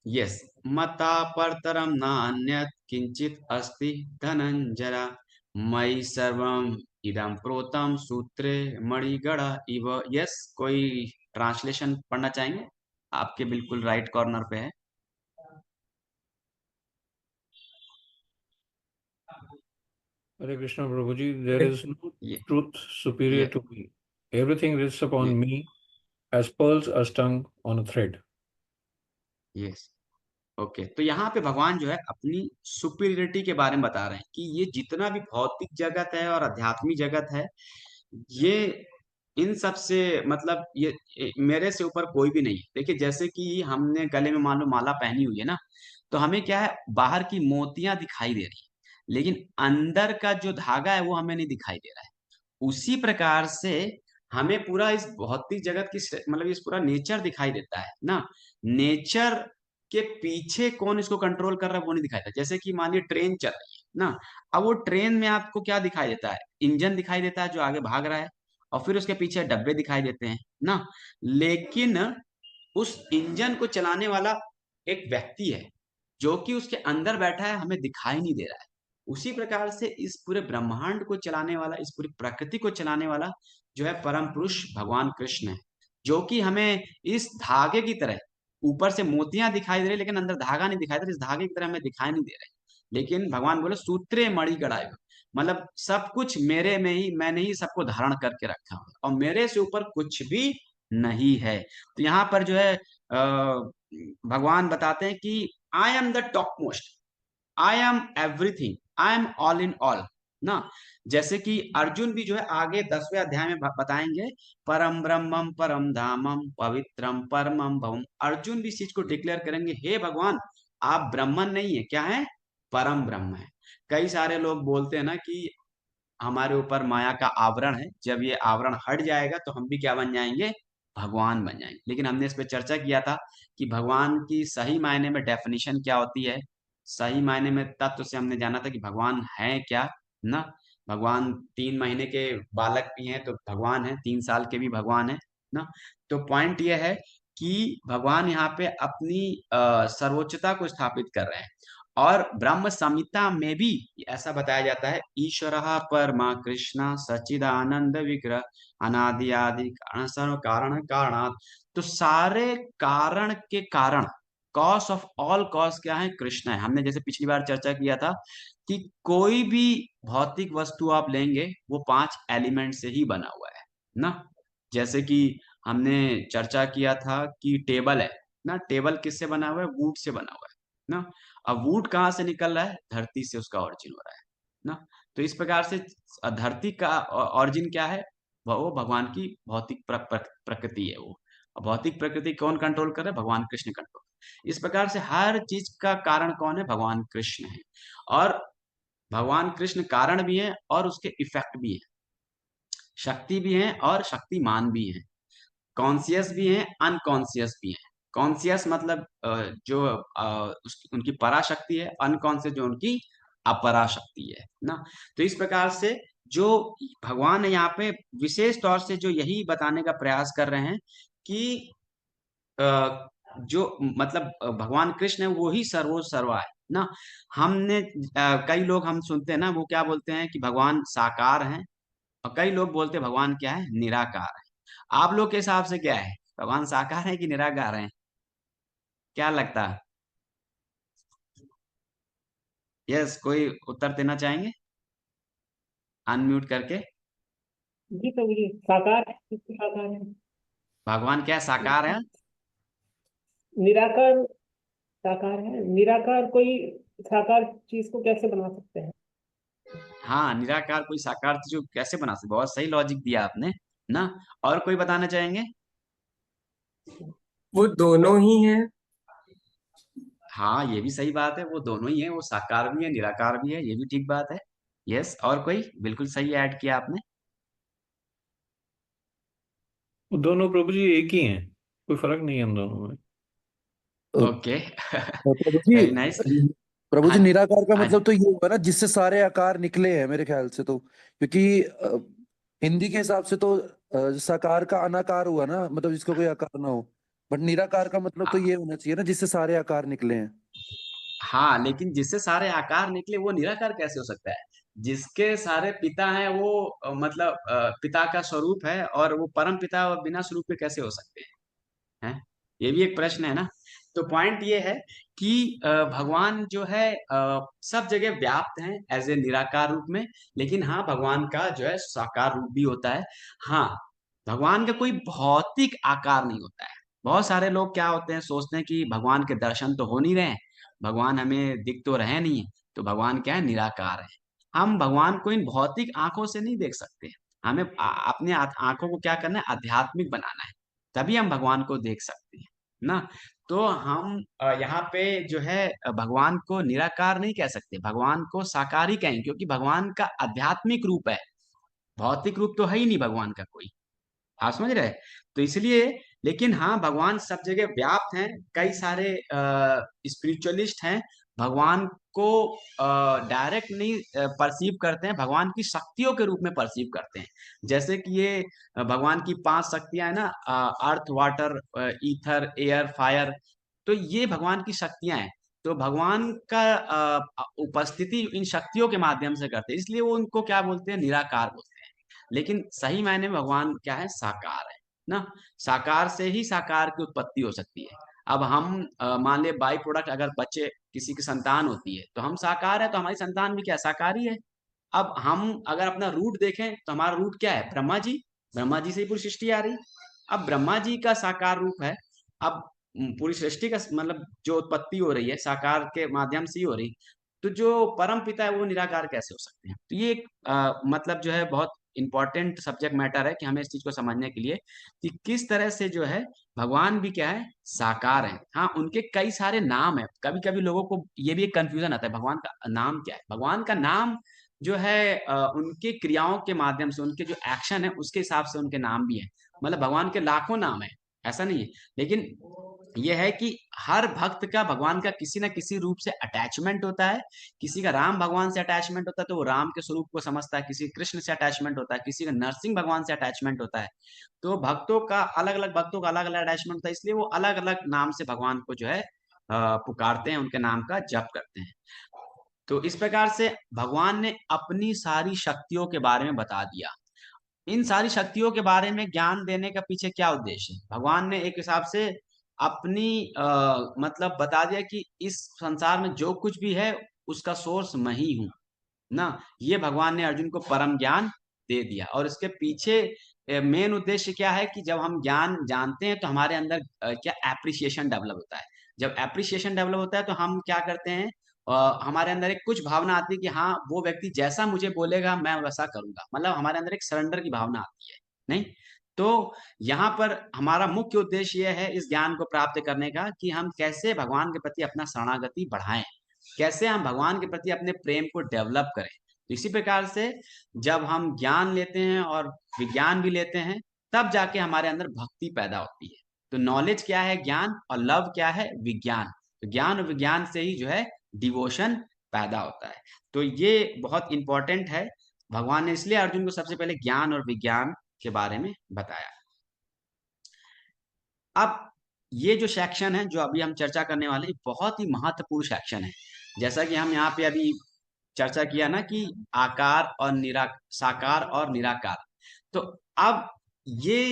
यस, मता परतरम नान्यत् किंचित अस्ति धनंजरा, मयि सर्वम इदं प्रोतम सूत्रे मणिगढ़ इव। यस, कोई ट्रांसलेशन पढ़ना चाहेंगे? आपके बिल्कुल राइट कॉर्नर पे है। Hare Krishna Prabhuji, there is no ये truth superior ये to me. Everything rests ये upon me as pearls are strung on a thread. Yes, okay. तो यहाँ पे भगवान जो है अपनी सुपीरियरिटी के बारे में बता रहे हैं कि ये जितना भी भौतिक जगत है और आध्यात्मिक जगत है, ये इन सब से मतलब ये मेरे से ऊपर कोई भी नहीं है। देखिए जैसे कि हमने गले में मान लो माला पहनी हुई है ना, तो हमें क्या है, बाहर की मोतियां दिखाई दे रही है, लेकिन अंदर का जो धागा है वो हमें नहीं दिखाई दे रहा है। उसी प्रकार से हमें पूरा इस भौतिक जगत की मतलब इस पूरा नेचर दिखाई देता है ना। नेचर के पीछे कौन इसको कंट्रोल कर रहा है वो नहीं दिखाई देता। जैसे कि मानिए ट्रेन चल रही है ना, अब वो ट्रेन में आपको क्या दिखाई देता है, इंजन दिखाई देता है जो आगे भाग रहा है, और फिर उसके पीछे डब्बे दिखाई देते हैं ना। लेकिन उस इंजन को चलाने वाला एक व्यक्ति है जो कि उसके अंदर बैठा है, हमें दिखाई नहीं दे रहा है। उसी प्रकार से इस पूरे ब्रह्मांड को चलाने वाला, इस पूरी प्रकृति को चलाने वाला जो है परम पुरुष भगवान कृष्ण है, जो कि हमें इस धागे की तरह, ऊपर से मोतियां दिखाई दे रही लेकिन अंदर धागा नहीं दिखाई दे रहा, इस धागे की तरह हमें दिखाई नहीं दे रहा है। लेकिन भगवान बोले सूत्रे मणि गढ़ाए, मतलब सब कुछ मेरे में ही, मैंने ही सबको धारण करके रखा हूं और मेरे से ऊपर कुछ भी नहीं है। तो यहाँ पर जो है भगवान बताते हैं कि आई am the top most, I am everything, I am all in all ना। जैसे कि अर्जुन भी जो है आगे 10वें अध्याय में बताएंगे, परम ब्रह्मम परम धामम पवित्रम परमम भवम। अर्जुन भी इस चीज को डिक्लेयर करेंगे, हे भगवान आप ब्रह्मन नहीं है, क्या है, परम ब्रह्म है। कई सारे लोग बोलते हैं ना कि हमारे ऊपर माया का आवरण है, जब ये आवरण हट जाएगा तो हम भी क्या बन जाएंगे, भगवान बन जाएंगे। लेकिन हमने इस पे चर्चा किया था कि भगवान की सही मायने में डेफिनेशन क्या होती है। सही मायने में तत्व से हमने जाना था कि भगवान है क्या ना। भगवान 3 महीने के बालक भी हैं तो भगवान है, 3 साल के भी भगवान है ना। तो पॉइंट ये है कि भगवान यहाँ पे अपनी सर्वोच्चता को स्थापित कर रहे हैं। और ब्रह्म संहिता में भी ऐसा बताया जाता है, ईश्वरः परमा कृष्ण सच्चिदानंद विग्रह अनादि आदि कारण सर्व कारण कारणात्। तो सारे कारण के कारण, कॉज ऑफ ऑल कॉज क्या है, कृष्ण है। हमने जैसे पिछली बार चर्चा किया था कि कोई भी भौतिक वस्तु आप लेंगे वो 5 एलिमेंट से ही बना हुआ है ना। जैसे कि हमने चर्चा किया था कि टेबल है ना, टेबल किससे बना हुआ है, वुड से बना हुआ है ना। अब वुड कहाँ से निकल रहा है, धरती से उसका ऑरिजिन हो रहा है ना। तो इस प्रकार से धरती का ऑरिजिन क्या है, वो भगवान की भौतिक प्रकृति है वो। और भौतिक प्रकृति कौन कंट्रोल कर रहा है, भगवान कृष्ण कंट्रोल। इस प्रकार से हर चीज का कारण कौन है, भगवान कृष्ण है। और भगवान कृष्ण कारण भी है और उसके इफेक्ट भी है, शक्ति भी है और शक्तिमान भी है, कॉन्सियस भी हैं अनकॉन्सियस भी हैं। कॉन्सियस मतलब जो उनकी पराशक्ति है, अनकॉन्सियस जो उनकी अपराशक्ति है ना। तो इस प्रकार से जो भगवान है यहाँ पे विशेष तौर से जो यही बताने का प्रयास कर रहे हैं कि जो मतलब भगवान कृष्ण है वो ही सर्वोच्च सर्वा है ना। हमने कई लोग हम सुनते हैं ना, वो क्या बोलते हैं कि भगवान साकार हैं, और कई लोग बोलते हैं भगवान क्या है, निराकार है। आप लोग के हिसाब से क्या है, भगवान साकार है कि निराकार है, क्या लगता है? यस, कोई उत्तर देना चाहेंगे अनम्यूट करके? जी प्रभु जी, साकार है, बिल्कुल साकार है। भगवान क्या साकार है? निराकार साकार है, निराकार कोई साकार चीज को कैसे बना सकते हैं? हाँ, निराकार कोई साकार चीज को कैसे बना सकते, बहुत सही लॉजिक दिया आपने ना। और कोई बताना चाहेंगे? वो दोनों ही हैं। हाँ, ये भी सही बात है, वो दोनों ही है, वो साकार भी है निराकार भी है, ये भी ठीक बात है। यस, और कोई? बिल्कुल सही ऐड किया आपने। वो दोनों प्रभु जी एक ही हैं, कोई फर्क नहीं है उन दोनों में। ओके। प्रभु जी, वेरी नाइस। प्रभु जी हाँ निराकार का हाँ मतलब तो ये होगा ना जिससे सारे आकार निकले हैं मेरे ख्याल से तो, क्योंकि हिंदी के हिसाब से तो साकार का अनाकार हुआ ना, मतलब जिसका कोई आकार ना हो। बट निराकार का मतलब तो ये होना चाहिए ना जिससे सारे आकार निकले हैं। हाँ, लेकिन जिससे सारे आकार निकले वो निराकार कैसे हो सकता है? जिसके सारे पिता हैं वो मतलब पिता का स्वरूप है, और वो परम पिता और बिना स्वरूप के कैसे हो सकते हैं? ये भी एक प्रश्न है ना। तो पॉइंट ये है कि भगवान जो है सब जगह व्याप्त हैं एज ए निराकार रूप में। लेकिन हाँ, भगवान का जो है साकार रूप भी होता है। हाँ, भगवान का कोई भौतिक आकार नहीं होता है। बहुत सारे लोग क्या होते हैं, सोचते हैं कि भगवान के दर्शन तो हो नहीं रहे हैं, भगवान हमें दिख तो रहे नहीं है, तो भगवान क्या है, निराकार है। हम भगवान को इन भौतिक आंखों से नहीं देख सकते, हमें अपने आंखों को क्या करना है, आध्यात्मिक बनाना है, तभी हम भगवान को देख सकते हैं ना। तो हम यहाँ पे जो है भगवान को निराकार नहीं कह सकते, भगवान को साकार ही कहेंगे, क्योंकि भगवान का आध्यात्मिक रूप है, भौतिक रूप तो है ही नहीं भगवान का कोई। आप समझ रहे हैं? तो इसलिए, लेकिन हाँ, भगवान सब जगह व्याप्त हैं। कई सारे स्पिरिचुअलिस्ट हैं, भगवान को डायरेक्ट नहीं परसीव करते हैं, भगवान की शक्तियों के रूप में परसीव करते हैं। जैसे कि ये भगवान की 5 शक्तियां हैं ना, अर्थ, वाटर, ईथर, एयर, फायर, तो ये भगवान की शक्तियां हैं। तो भगवान का उपस्थिति इन शक्तियों के माध्यम से करते हैं, इसलिए वो उनको क्या बोलते हैं, निराकार बोलते हैं। लेकिन सही मायने में भगवान क्या है, साकार है ना। साकार से ही साकार की उत्पत्ति हो सकती है। अब हम मान ले बाई प्रोडक्ट, अगर बच्चे किसी की संतान होती है तो हम साकार है, तो हमारी संतान भी क्या साकार ही है। अब हम अगर अपना रूट देखें तो हमारा रूट क्या है, ब्रह्मा जी, ब्रह्मा जी से ही पूरी सृष्टि आ रही। अब ब्रह्मा जी का साकार रूप है। अब पूरी सृष्टि का मतलब जो उत्पत्ति हो रही है साकार के माध्यम से ही हो रही, तो जो परम पिता है वो निराकार कैसे हो सकते हैं। तो ये एक मतलब जो है बहुत इंपॉर्टेंट सब्जेक्ट मैटर है कि हमें इस चीज को समझने के लिए कि किस तरह से जो है भगवान भी क्या है, साकार है। हाँ, उनके कई सारे नाम है। कभी कभी लोगों को ये भी एक कंफ्यूजन आता है, भगवान का नाम क्या है। भगवान का नाम जो है उनके क्रियाओं के माध्यम से, उनके जो एक्शन है उसके हिसाब से उनके नाम भी है। मतलब भगवान के लाखों नाम है, ऐसा नहीं है। लेकिन यह है कि हर भक्त का भगवान का किसी न किसी रूप से अटैचमेंट होता है। किसी का राम भगवान से अटैचमेंट होता है तो वो राम के स्वरूप को समझता है, किसी कृष्ण से अटैचमेंट होता है, किसी का नरसिंह भगवान से अटैचमेंट होता है। तो भक्तों का अलग अलग, भक्तों का अलग अलग अटैचमेंट होता है, इसलिए वो अलग अलग नाम से भगवान को जो है पुकारते हैं, उनके नाम का जप करते हैं। तो इस प्रकार से भगवान ने अपनी सारी शक्तियों के बारे में बता दिया। इन सारी शक्तियों के बारे में ज्ञान देने का पीछे क्या उद्देश्य है, भगवान ने एक हिसाब से अपनी मतलब बता दिया कि इस संसार में जो कुछ भी है उसका सोर्स मैं ही हूँ ना। ये भगवान ने अर्जुन को परम ज्ञान दे दिया। और इसके पीछे मेन उद्देश्य क्या है कि जब हम ज्ञान जानते हैं तो हमारे अंदर क्या एप्रिसिएशन डेवलप होता है। जब एप्रिसिएशन डेवलप होता है तो हम क्या करते हैं, हमारे अंदर एक कुछ भावना आती है कि हाँ, वो व्यक्ति जैसा मुझे बोलेगा मैं वैसा करूंगा। मतलब हमारे अंदर एक सरेंडर की भावना आती है, नहीं। तो यहाँ पर हमारा मुख्य उद्देश्य यह है इस ज्ञान को प्राप्त करने का कि हम कैसे भगवान के प्रति अपना शरणागति बढ़ाएं, कैसे हम भगवान के प्रति अपने प्रेम को डेवलप करें। तो इसी प्रकार से जब हम ज्ञान लेते हैं और विज्ञान भी लेते हैं, तब जाके हमारे अंदर भक्ति पैदा होती है। तो नॉलेज क्या है, ज्ञान, और लव क्या है, विज्ञान। तो ज्ञान और विज्ञान से ही जो है डिवोशन पैदा होता है। तो ये बहुत इंपॉर्टेंट है। भगवान ने इसलिए अर्जुन को सबसे पहले ज्ञान और विज्ञान के बारे में बताया। अब ये जो सेक्शन है जो अभी हम चर्चा करने वाले, बहुत ही महत्वपूर्ण सेक्शन है। जैसा कि हम यहाँ पे अभी चर्चा किया ना कि आकार और साकार और निराकार। तो अब ये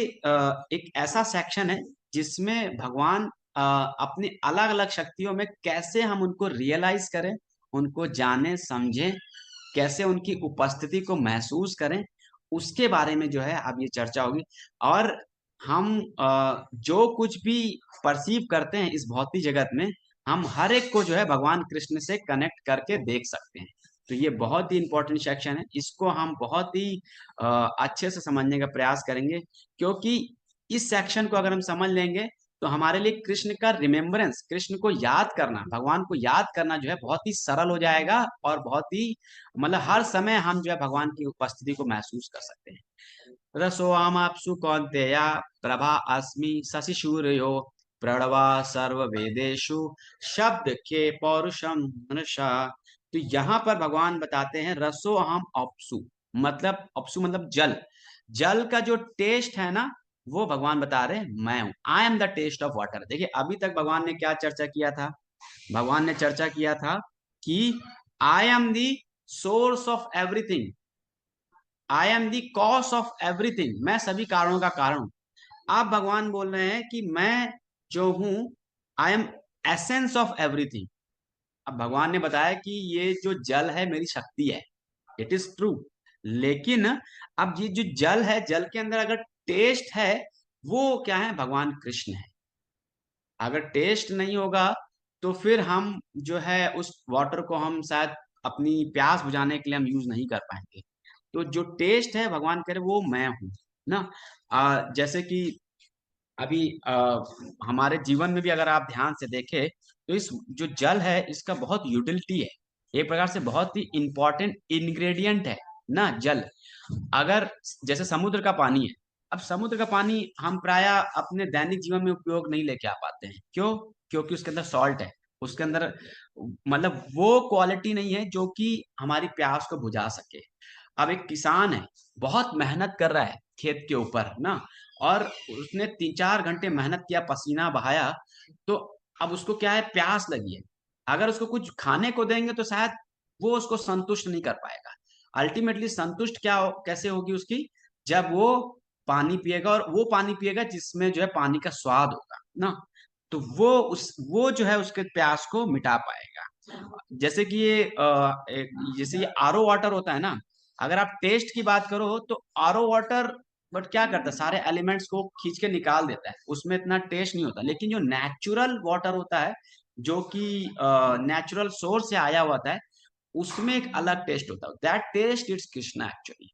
एक ऐसा सेक्शन है जिसमें भगवान अपनी अलग अलग शक्तियों में कैसे हम उनको रियलाइज करें, उनको जाने समझें, कैसे उनकी उपस्थिति को महसूस करें, उसके बारे में जो है अब ये चर्चा होगी। और हम जो कुछ भी परसीव करते हैं इस भौतिक जगत में, हम हर एक को जो है भगवान कृष्ण से कनेक्ट करके देख सकते हैं। तो ये बहुत ही इंपॉर्टेंट सेक्शन है, इसको हम बहुत ही अच्छे से समझने का प्रयास करेंगे, क्योंकि इस सेक्शन को अगर हम समझ लेंगे तो हमारे लिए कृष्ण का रिमेम्बरेंस, कृष्ण को याद करना, भगवान को याद करना जो है बहुत ही सरल हो जाएगा। और बहुत ही मतलब हर समय हम जो है भगवान की उपस्थिति को महसूस कर सकते हैं। रसोआमाप्सु कौन्तेया प्रभा अस्मि शशि सूर्यो प्रणवा सर्व वेदेशु शब्द के पौरुषम मनुषा। तो यहाँ पर भगवान बताते हैं रसो अहम अप्सु, मतलब अप्सु मतलब जल, जल का जो टेस्ट है ना, वो भगवान बता रहे हैं मैं हूं, I am the taste of water. देखिए अभी तक भगवान ने क्या चर्चा किया था, भगवान ने चर्चा किया था कि I am the source of everything, I am the cause of everything, मैं सभी कारणों का कारण हूं। आप भगवान बोल रहे हैं कि मैं जो हूं, I M essence of everything. अब भगवान ने बताया कि ये जो जल है मेरी शक्ति है, इट इज ट्रू। लेकिन अब ये जो जल है, जल के अंदर अगर टेस्ट है, वो क्या है, भगवान कृष्ण है। अगर टेस्ट नहीं होगा तो फिर हम जो है उस वाटर को हम शायद अपनी प्यास बुझाने के लिए हम यूज नहीं कर पाएंगे। तो जो टेस्ट है भगवान कह रहे वो मैं हूँ ना। जैसे कि अभी हमारे जीवन में भी अगर आप ध्यान से देखें तो इस जो जल है इसका बहुत यूटिलिटी है, एक प्रकार से बहुत ही इंपॉर्टेंट इंग्रेडिएंट है ना जल। अगर जैसे समुद्र का पानी है, अब समुद्र का पानी हम प्राय अपने दैनिक जीवन में उपयोग नहीं लेके आ पाते हैं, क्यों? क्योंकि उसके अंदर सॉल्ट है, उसके अंदर मतलब वो क्वालिटी नहीं है जो कि हमारी प्यास को बुझा सके। अब एक किसान है, बहुत मेहनत कर रहा है खेत के ऊपर ना, और उसने 3-4 घंटे मेहनत किया, पसीना बहाया, तो अब उसको क्या है, प्यास लगी है। अगर उसको कुछ खाने को देंगे तो शायद वो उसको संतुष्ट नहीं कर पाएगा। अल्टीमेटली संतुष्ट कैसे होगी उसकी, जब वो पानी पिएगा, और वो पानी पिएगा जिसमें जो है पानी का स्वाद होगा ना, तो वो जो है उसके प्यास को मिटा पाएगा। जैसे कि जैसे ये आरओ वाटर होता है ना, अगर आप टेस्ट की बात करो तो आरओ वाटर बट क्या करता है, सारे एलिमेंट्स को खींच के निकाल देता है, उसमें इतना टेस्ट नहीं होता। लेकिन जो नेचुरल वाटर होता है, जो कि नेचुरल सोर्स से आया हुआ है, उसमें एक अलग टेस्ट होता है, that taste it's Krishna actually.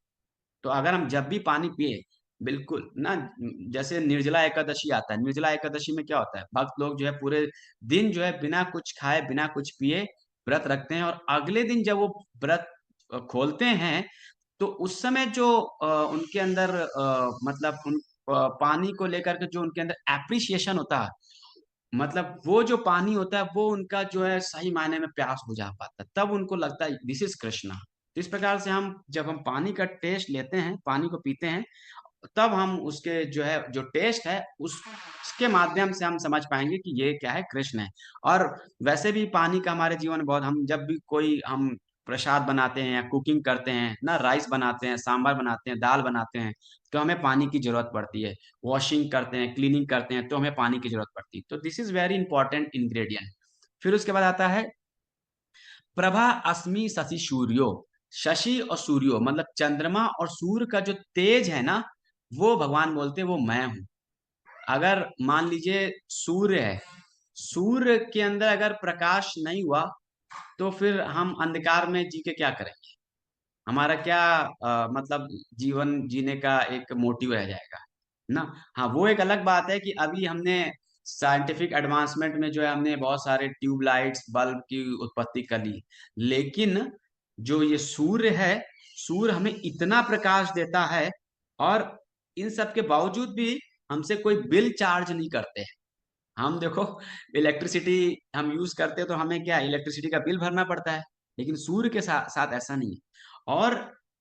तो अगर हम जब भी पानी पिए, बिल्कुल ना, जैसे निर्जला एकादशी आता है, निर्जला एकादशी में क्या होता है, भक्त लोग जो है पूरे दिन जो है बिना कुछ खाए बिना कुछ पिए व्रत रखते हैं, और अगले दिन जब वो व्रत खोलते हैं तो उस समय जो उनके अंदर मतलब उन पानी को लेकर के जो उनके अंदर एप्रिसिएशन होता है, मतलब वो जो पानी होता है वो उनका जो है सही मायने में प्यास बुझा पाता है, तब उनको लगता है दिस इज कृष्णा। तो इस प्रकार से हम जब हम पानी का टेस्ट लेते हैं, पानी को पीते हैं, तब हम उसके जो है जो टेस्ट है उसके माध्यम से हम समझ पाएंगे कि ये क्या है, कृष्ण है। और वैसे भी पानी का हमारे जीवन में बहुत, हम जब भी कोई हम प्रसाद बनाते हैं या कुकिंग करते हैं ना, राइस बनाते हैं, सांभर बनाते हैं, दाल बनाते हैं, तो हमें पानी की जरूरत पड़ती है। वॉशिंग करते हैं, क्लीनिंग करते हैं, तो हमें पानी की जरूरत पड़ती है। तो this is very important ingredient. फिर उसके बाद आता है प्रभा अस्मि शशि सूर्यो। शशि और सूर्यो मतलब चंद्रमा और सूर्य का जो तेज है ना, वो भगवान बोलते हैं वो मैं हूं। अगर मान लीजिए सूर्य है, सूर्य के अंदर अगर प्रकाश नहीं हुआ तो फिर हम अंधकार में जी के क्या करेंगे, हमारा क्या मतलब जीवन जीने का एक मोटिव रह जाएगा ना। हाँ, वो एक अलग बात है कि अभी हमने साइंटिफिक एडवांसमेंट में जो है हमने बहुत सारे ट्यूबलाइट्स बल्ब की उत्पत्ति कर ली, लेकिन जो ये सूर्य है, सूर्य हमें इतना प्रकाश देता है, और इन सब के बावजूद भी हमसे कोई बिल चार्ज नहीं करते हैं। हम देखो, इलेक्ट्रिसिटी हम यूज करते हैं तो हमें क्या इलेक्ट्रिसिटी का बिल भरना पड़ता है, लेकिन सूर्य के साथ ऐसा नहीं है। और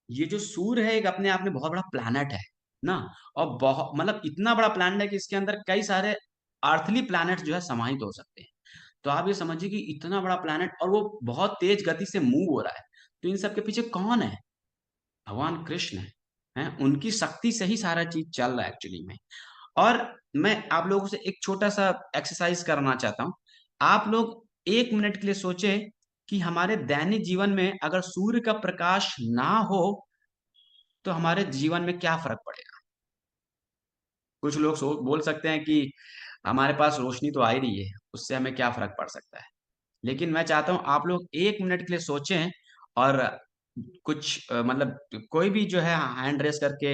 ये जो सूर्य है एक अपने आप में बहुत बड़ा प्लैनेट है ना, और बहुत मतलब इतना बड़ा प्लैनेट है कि इसके अंदर कई सारे अर्थली प्लैनेट जो है समाहित हो सकते हैं। तो आप ये समझिए कि इतना बड़ा प्लैनेट, और वो बहुत तेज गति से मूव हो रहा है, तो इन सब के पीछे कौन है? भगवान कृष्ण है, उनकी शक्ति से ही सारा चीज चल रहा है एक्चुअली में। और मैं आप लोगों से एक छोटा सा एक्सरसाइज करना चाहता हूँ। आप लोग 1 मिनट के लिए सोचें कि हमारे दैनिक जीवन में अगर सूर्य का प्रकाश ना हो तो हमारे जीवन में क्या फर्क पड़ेगा। कुछ लोग बोल सकते हैं कि हमारे पास रोशनी तो आ ही रही है, उससे हमें क्या फर्क पड़ सकता है। लेकिन मैं चाहता हूँ आप लोग 1 मिनट के लिए सोचें, और कुछ मतलब कोई भी जो है हैंड रेस करके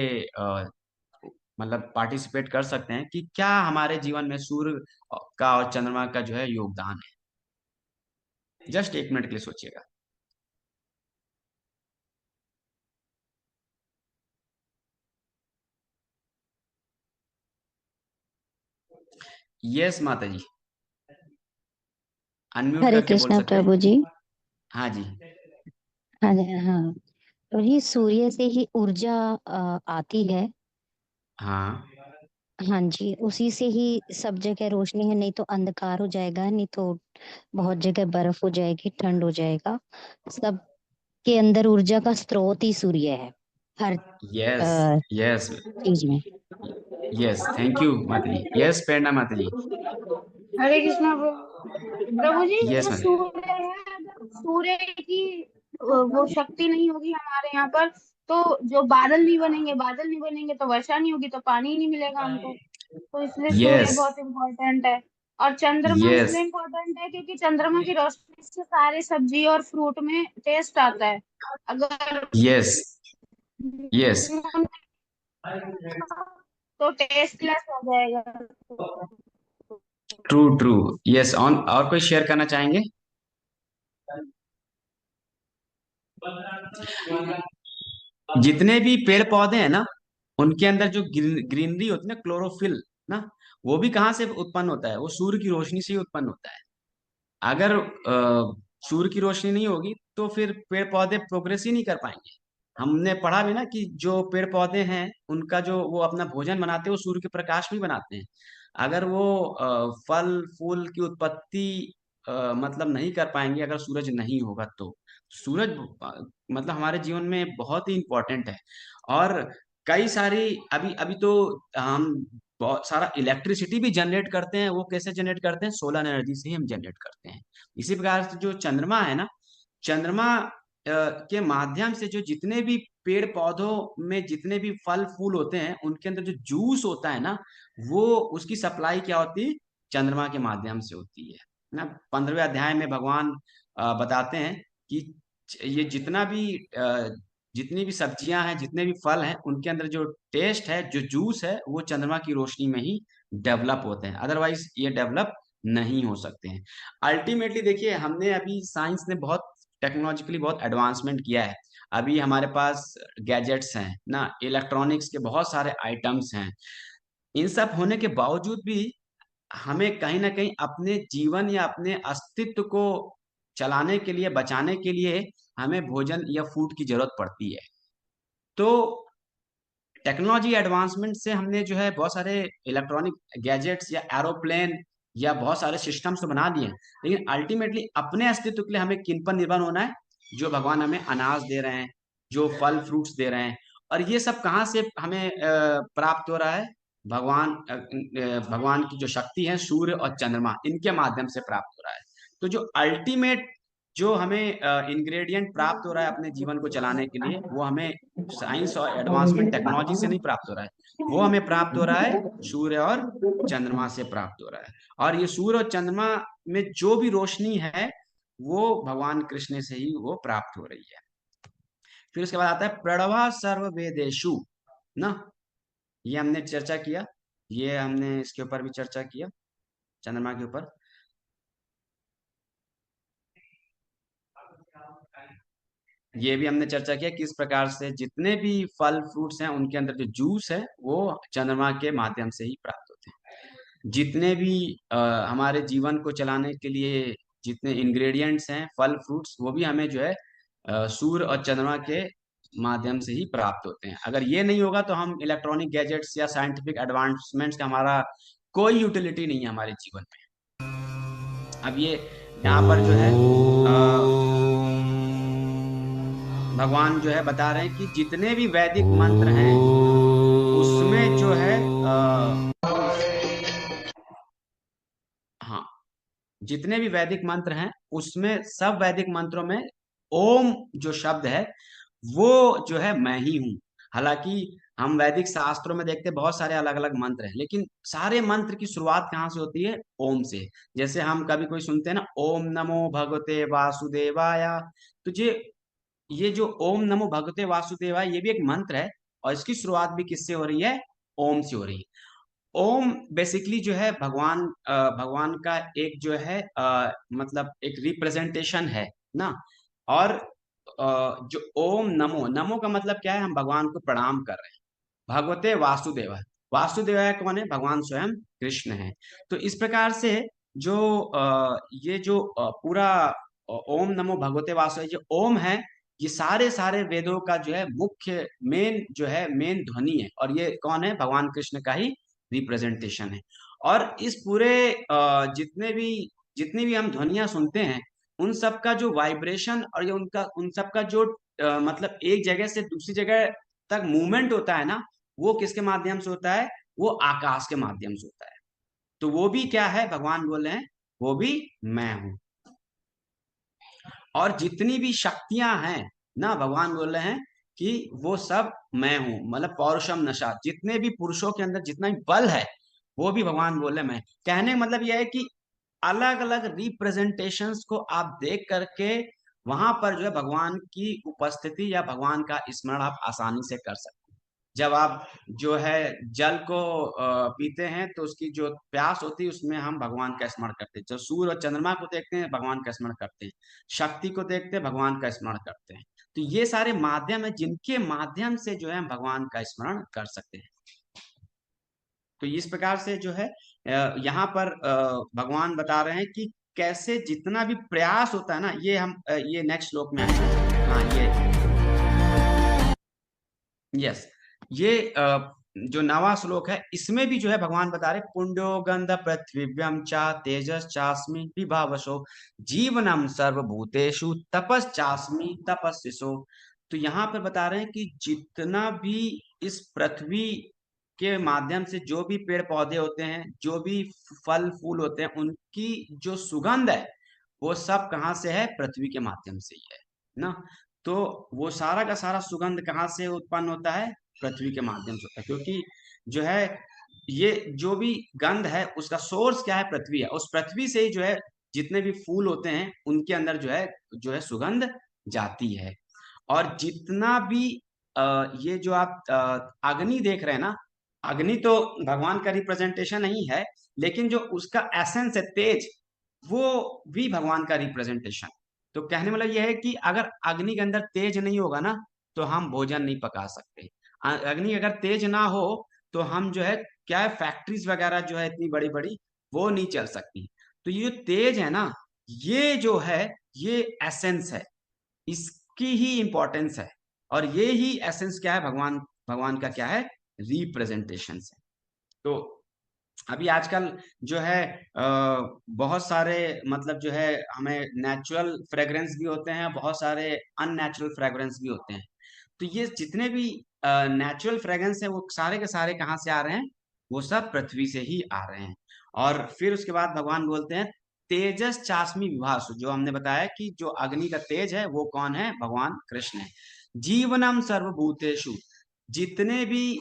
मतलब पार्टिसिपेट कर सकते हैं कि क्या हमारे जीवन में सूर्य का और चंद्रमा का जो है योगदान है। जस्ट 1 मिनट के लिए सोचिएगा। यस माता जी, अनम्यूट हरे करके बोल कृष्णा सकते हैं। प्रभु जी। हाँ जी। हाँ जी, हाँ। तो ये सूर्य से ही ऊर्जा आती है। हाँ। हाँ जी, उसी से ही सब जगह रोशनी है, नहीं तो अंधकार हो जाएगा, नहीं तो बहुत जगह बर्फ हो जाएगी, ठंड हो जाएगा। सब के अंदर ऊर्जा का स्रोत ही सूर्य है, हर यस। यस। चीज में। यस, थैंक यू माता जी। यस, प्रेरणा माता जी। हरे कृष्णा प्रभु जी। यस जो माता जी। सूर्य है, अगर सूर्य की वो शक्ति नहीं होगी हमारे यहाँ पर, तो जो बादल नहीं बनेंगे, बादल नहीं बनेंगे तो वर्षा नहीं होगी, तो पानी ही नहीं मिलेगा हमको। तो इसलिए सूर्य यस। बहुत इम्पोर्टेंट है। और चंद्रमा यस। इसलिए इम्पोर्टेंट है क्योंकि चंद्रमा की रोशनी से सारे सब्जी और फ्रूट में टेस्ट आता है। अगर यस। यस, तो टेस्टलेस हो जाएगा। True true. यस, ऑन और कोई शेयर करना चाहेंगे? जितने भी पेड़ पौधे हैं ना, उनके अंदर जो ग्रीनरी होती है ना, क्लोरोफिल ना, वो भी कहाँ से उत्पन्न होता है? वो सूर्य की रोशनी से ही उत्पन्न होता है। अगर सूर्य की रोशनी नहीं होगी तो फिर पेड़ पौधे प्रोग्रेस ही नहीं कर पाएंगे। हमने पढ़ा भी ना कि जो पेड़ पौधे हैं उनका जो वो अपना भोजन बनाते हैं वो सूर्य के प्रकाश में बनाते हैं। अगर वो फल फूल की उत्पत्ति मतलब नहीं कर पाएंगे अगर सूरज नहीं होगा तो। सूरज मतलब हमारे जीवन में बहुत ही इंपॉर्टेंट है। और कई सारी अभी अभी तो हम बहुत सारा इलेक्ट्रिसिटी भी जनरेट करते हैं। वो कैसे जनरेट करते हैं? सोलर एनर्जी से ही हम जनरेट करते हैं। इसी प्रकार से जो चंद्रमा है ना, चंद्रमा के माध्यम से जो जितने भी पेड़ पौधों में जितने भी फल फूल होते हैं उनके अंदर जो जूस होता है ना, वो उसकी सप्लाई क्या होती है? चंद्रमा के माध्यम से होती है ना। 15वें अध्याय में भगवान बताते हैं कि ये जितना भी जितनी भी सब्जियां हैं, जितने भी फल हैं, उनके अंदर जो टेस्ट है, जो जूस है, वो चंद्रमा की रोशनी में ही डेवलप होते हैं। अदरवाइज ये डेवलप नहीं हो सकते हैं। अल्टीमेटली देखिए, हमने अभी साइंस ने बहुत टेक्नोलॉजिकली बहुत एडवांसमेंट किया है। अभी हमारे पास गैजेट्स हैं ना, इलेक्ट्रॉनिक्स के बहुत सारे आइटम्स हैं। इन सब होने के बावजूद भी हमें कहीं ना कहीं अपने जीवन या अपने अस्तित्व को चलाने के लिए, बचाने के लिए हमें भोजन या फूड की जरूरत पड़ती है। तो टेक्नोलॉजी एडवांसमेंट से हमने जो है बहुत सारे इलेक्ट्रॉनिक गैजेट्स या एरोप्लेन या बहुत सारे सिस्टम्स तो बना दिए हैं, लेकिन अल्टीमेटली अपने अस्तित्व के लिए हमें किन पर निर्भर होना है? जो भगवान हमें अनाज दे रहे हैं, जो फल फ्रूट्स दे रहे हैं। और ये सब कहाँ से हमें प्राप्त हो रहा है? भगवान की जो शक्ति है, सूर्य और चंद्रमा, इनके माध्यम से प्राप्त हो रहा है। तो जो अल्टीमेट जो हमें इंग्रेडिएंट प्राप्त हो रहा है अपने जीवन को चलाने के लिए, वो हमें साइंस और एडवांसमेंट टेक्नोलॉजी से नहीं प्राप्त हो रहा है। वो हमें प्राप्त हो रहा है सूर्य और चंद्रमा से प्राप्त हो रहा है। और ये सूर्य और चंद्रमा में जो भी रोशनी है वो भगवान कृष्ण से ही वो प्राप्त हो रही है। फिर उसके बाद आता है प्रणवा सर्व वेदेशु ना, ये हमने चर्चा किया, ये हमने इसके ऊपर भी चर्चा किया, चंद्रमा के ऊपर। ये भी हमने चर्चा किया किस प्रकार से जितने भी फल फ्रूट्स हैं उनके अंदर जो जूस है वो चंद्रमा के माध्यम से ही प्राप्त होते हैं। जितने भी हमारे जीवन को चलाने के लिए जितने इंग्रेडिएंट्स हैं, फल फ्रूट्स, वो भी हमें जो है सूर्य और चंद्रमा के माध्यम से ही प्राप्त होते हैं। अगर ये नहीं होगा तो हम इलेक्ट्रॉनिक गैजेट्स या साइंटिफिक एडवांसमेंट्स का हमारा कोई यूटिलिटी नहीं है हमारे जीवन में। अब ये यहाँ पर जो है भगवान जो है बता रहे हैं कि जितने भी वैदिक मंत्र हैं उसमें जो है हाँ, जितने भी वैदिक मंत्र हैं उसमें सब वैदिक मंत्रों में ओम जो शब्द है वो जो है मैं ही हूँ। हालांकि हम वैदिक शास्त्रों में देखते हैं बहुत सारे अलग अलग मंत्र हैं, लेकिन सारे मंत्र की शुरुआत कहाँ से होती है? ओम से। जैसे हम कभी कोई सुनते हैं ना, ओम नमो भगवते वासुदेवाय, तो ये जो ओम नमो भगवते वासुदेवाय ये भी एक मंत्र है और इसकी शुरुआत भी किससे हो रही है? ओम से हो रही है। ओम बेसिकली जो है भगवान का एक जो है मतलब एक रिप्रेजेंटेशन है ना। और जो ओम नमो, नमो का मतलब क्या है? हम भगवान को प्रणाम कर रहे हैं। भगवते वासुदेवाय, वासुदेवाय कौन है? भगवान स्वयं कृष्ण है। तो इस प्रकार से जो ये जो पूरा ओम नमो भगवते वासुदेवाय जो ओम है, ये सारे सारे वेदों का जो है मुख्य मेन जो है मेन ध्वनि है। और ये कौन है? भगवान कृष्ण का ही रिप्रेजेंटेशन है। और इस पूरे जितनी भी हम ध्वनियां सुनते हैं उन सब का जो वाइब्रेशन और ये उन सब का जो मतलब एक जगह से दूसरी जगह तक मूवमेंट होता है ना, वो किसके माध्यम से होता है? वो आकाश के माध्यम से होता है। तो वो भी क्या है? भगवान बोल रहे हैं वो भी मैं हूं। और जितनी भी शक्तियां हैं ना, भगवान बोल रहे हैं कि वो सब मैं हूं। मतलब पौरुषम नशा, जितने भी पुरुषों के अंदर जितना भी बल है वो भी भगवान बोल रहे हैं मैं। कहने का मतलब यह है कि अलग अलग रिप्रेजेंटेशंस को आप देख करके वहां पर जो है भगवान की उपस्थिति या भगवान का स्मरण आप आसानी से कर सकते हैं। जब आप जो है जल को पीते हैं तो उसकी जो प्यास होती है उसमें हम भगवान का स्मरण करते हैं। जब सूर्य और चंद्रमा को देखते हैं भगवान का स्मरण करते हैं, शक्ति को देखते हैं भगवान का स्मरण करते हैं। तो ये सारे माध्यम है जिनके माध्यम से जो है हम भगवान का स्मरण कर सकते हैं। तो इस प्रकार से जो है यहाँ पर भगवान बता रहे हैं कि कैसे जितना भी प्रयास होता है ना, ये हम ये नेक्स्ट श्लोक में आएंगे। हाँ यस, ये जो 9वां श्लोक है इसमें भी जो है भगवान बता रहे पुण्यो गंध पृथ्वीव्यम चा तेजस चास्मि विभावसो जीवनम सर्वभूतेषु तपश्चास्मि तपस्विसो। तो यहाँ पर बता रहे हैं कि जितना भी इस पृथ्वी के माध्यम से जो भी पेड़ पौधे होते हैं, जो भी फल फूल होते हैं, उनकी जो सुगंध है वो सब कहाँ से है? पृथ्वी के माध्यम से ही है ना। तो वो सारा का सारा सुगंध कहाँ से उत्पन्न होता है? पृथ्वी के माध्यम से होता है, क्योंकि जो है ये जो भी गंध है उसका सोर्स क्या है? पृथ्वी है। उस पृथ्वी से ही जो है जितने भी फूल होते हैं उनके अंदर जो है सुगंध जाती है। और जितना भी ये जो आप अग्नि देख रहे हैं ना, अग्नि तो भगवान का रिप्रेजेंटेशन नहीं है, लेकिन जो उसका एसेंस है तेज, वो भी भगवान का रिप्रेजेंटेशन। तो कहने मतलब यह है कि अगर अग्नि के अंदर तेज नहीं होगा ना तो हम भोजन नहीं पका सकते। अग्नि अगर तेज ना हो तो हम जो है क्या है, फैक्ट्रीज वगैरह जो है इतनी बड़ी बड़ी वो नहीं चल सकती। तो ये जो तेज है ना, ये जो है ये एसेंस है, इसकी ही इंपॉर्टेंस है। और ये ही एसेंस क्या है? भगवान भगवान का क्या है? रिप्रेजेंटेशन है। तो अभी आजकल जो है बहुत सारे मतलब जो है हमें नेचुरल फ्रेग्रेंस भी होते हैं, बहुत सारे अननेचुरल फ्रेग्रेंस भी होते हैं। तो ये जितने भी नेचुरल फ्रेग्रेंस है वो सारे के सारे कहाँ से आ रहे हैं? वो सब पृथ्वी से ही आ रहे हैं। और फिर उसके बाद भगवान बोलते हैं तेजस चास्मी विभासु, जो हमने बताया कि जो अग्नि का तेज है वो कौन है? भगवान कृष्ण है। जीवनम सर्वभूतेषु, जितने भी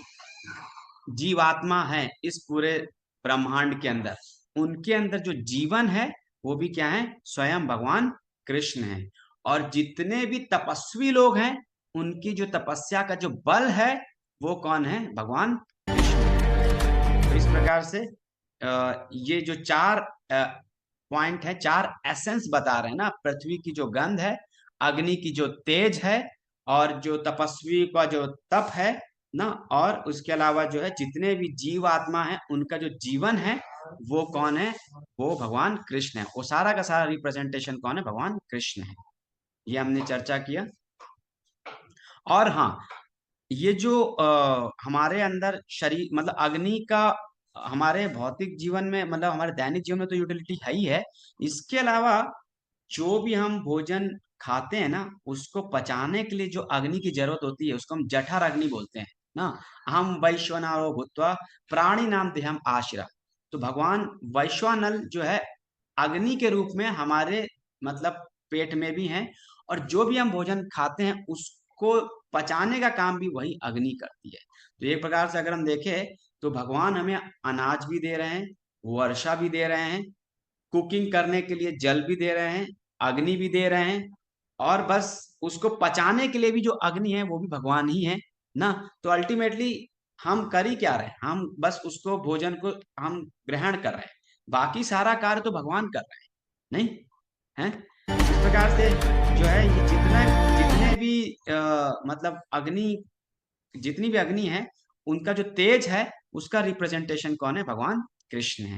जीवात्मा है इस पूरे ब्रह्मांड के अंदर, उनके अंदर जो जीवन है वो भी क्या है? स्वयं भगवान कृष्ण है। और जितने भी तपस्वी लोग हैं उनकी जो तपस्या का जो बल है वो कौन है? भगवान कृष्ण। तो इस प्रकार से ये जो 4 पॉइंट है, 4 एसेंस बता रहे हैं ना, पृथ्वी की जो गंध है, अग्नि की जो तेज है, और जो तपस्वी का जो तप है ना, और उसके अलावा जो है जितने भी जीव आत्मा है उनका जो जीवन है वो कौन है? वो भगवान कृष्ण है। वो सारा का सारा रिप्रेजेंटेशन कौन है? भगवान कृष्ण है। ये हमने चर्चा किया। और हाँ, ये जो हमारे अंदर शरीर मतलब अग्नि का हमारे भौतिक जीवन में मतलब हमारे दैनिक जीवन में तो यूटिलिटी है ही है। इसके अलावा जो भी हम भोजन खाते हैं ना, उसको पचाने के लिए जो अग्नि की जरूरत होती है उसको हम जठर अग्नि बोलते हैं ना। हम वैश्वानरो भूत्वा प्राणी नाम देहम आश्रा। तो भगवान वैश्वानल जो है अग्नि के रूप में हमारे मतलब पेट में भी हैं, और जो भी हम भोजन खाते हैं उसको पचाने का काम भी वही अग्नि करती है। तो एक प्रकार से अगर हम देखें तो भगवान हमें अनाज भी दे रहे हैं, वर्षा भी दे रहे हैं, कुकिंग करने के लिए जल भी दे रहे हैं, अग्नि भी दे रहे हैं, और बस उसको पचाने के लिए भी जो अग्नि है वो भी भगवान ही है ना। तो अल्टीमेटली हम कर ही क्या रहे हैं? हम बस उसको भोजन को हम ग्रहण कर रहे हैं, बाकी सारा कार्य तो भगवान कर रहे हैं, नहीं है? इस प्रकार से जो है ये जितने भी मतलब अग्नि, जितनी भी अग्नि है उनका जो तेज है उसका रिप्रेजेंटेशन कौन है? भगवान कृष्ण है।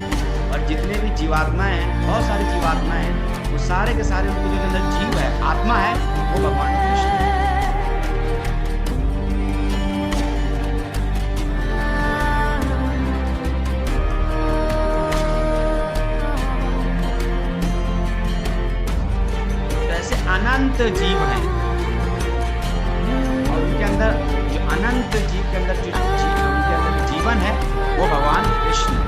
और जितने भी जीवात्माएं हैं, बहुत सारी जीवात्माएं हैं, वो सारे के सारे उनके जो अंदर जीव है, आत्मा है, वो भगवान कृष्ण है। तो ऐसे अनंत जीव हैं, और उनके अंदर जो अनंत जीव के अंदर जो उनके अंदर जो जीवन है वो भगवान कृष्ण है।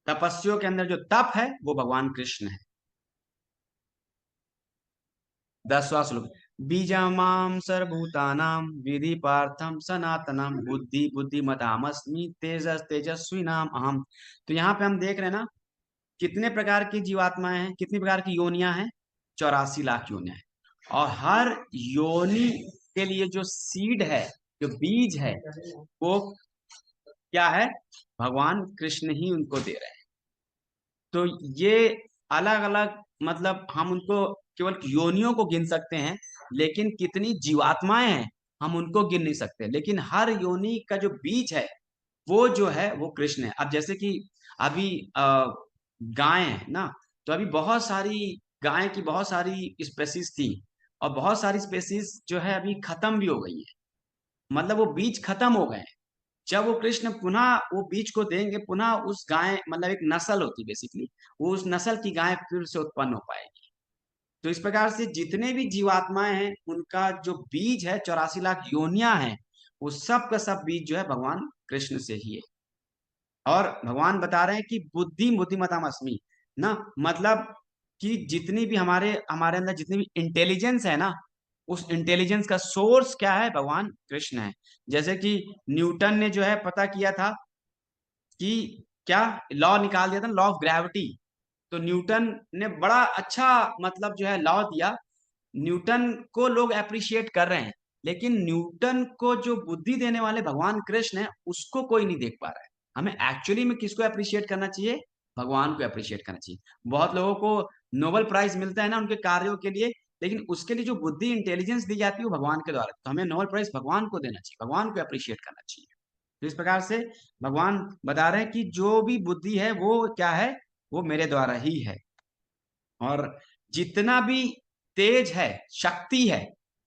तपस्वियों के अंदर जो तप है वो भगवान कृष्ण है। 10वां श्लोक, बीजमाम सर्वभूतानां विधि पार्थम सनातनम बुद्धि बुद्धिमतामस्मि तेजस तेजस्विनाम अहम। तो यहाँ पे हम देख रहे हैं ना कितने प्रकार की जीवात्माएं हैं, कितनी प्रकार की योनियां हैं, 84 लाख योनियां हैं। और हर योनि के लिए जो सीड है, जो बीज है, वो क्या है, भगवान कृष्ण ही उनको दे रहे हैं। तो ये अलग अलग, मतलब हम उनको केवल योनियों को गिन सकते हैं, लेकिन कितनी जीवात्माएं हैं हम उनको गिन नहीं सकते। लेकिन हर योनि का जो बीज है वो जो है वो कृष्ण है। अब जैसे कि अभी गाय है ना, तो अभी बहुत सारी गाय की बहुत सारी स्पेसीज थी, और बहुत सारी स्पेसीज जो है अभी खत्म भी हो गई है, मतलब वो बीज खत्म हो गए हैं। जब वो कृष्ण पुनः वो बीज को देंगे, पुनः उस गाय, मतलब एक नस्ल होती बेसिकली, वो उस नस्ल की गाय फिर से उत्पन्न हो पाएगी। तो इस प्रकार से जितने भी जीवात्माएं हैं उनका जो बीज है, 84 लाख योनियां हैं, वो सब का सब बीज जो है भगवान कृष्ण से ही है। और भगवान बता रहे हैं कि बुद्धि बुद्धिमतामस्मि ना, मतलब कि जितनी भी हमारे हमारे अंदर जितनी भी इंटेलिजेंस है ना, उस इंटेलिजेंस का सोर्स क्या है, भगवान कृष्ण है। जैसे कि न्यूटन ने जो है पता किया था कि क्या लॉ निकाल दिया था, लॉ ऑफ ग्रेविटी। तो न्यूटन ने बड़ा अच्छा मतलब जो है लॉ दिया, न्यूटन को लोग अप्रिशिएट कर रहे हैं, लेकिन न्यूटन को जो बुद्धि देने वाले भगवान कृष्ण है उसको कोई नहीं देख पा रहा है। हमें एक्चुअली में किसको अप्रिशिएट करना चाहिए, भगवान को अप्रिशिएट करना चाहिए। बहुत लोगों को नोबेल प्राइज मिलता है ना उनके कार्यों के लिए, लेकिन उसके लिए जो बुद्धि इंटेलिजेंस दी जाती है वो भगवान के द्वारा। तो हमें नोबेल प्राइज भगवान को देना चाहिए, भगवान को अप्रिशिएट करना चाहिए। तो इस प्रकार से भगवान बता रहे हैं कि जो भी बुद्धि है वो क्या है, वो मेरे द्वारा ही है। और जितना भी तेज है, शक्ति है,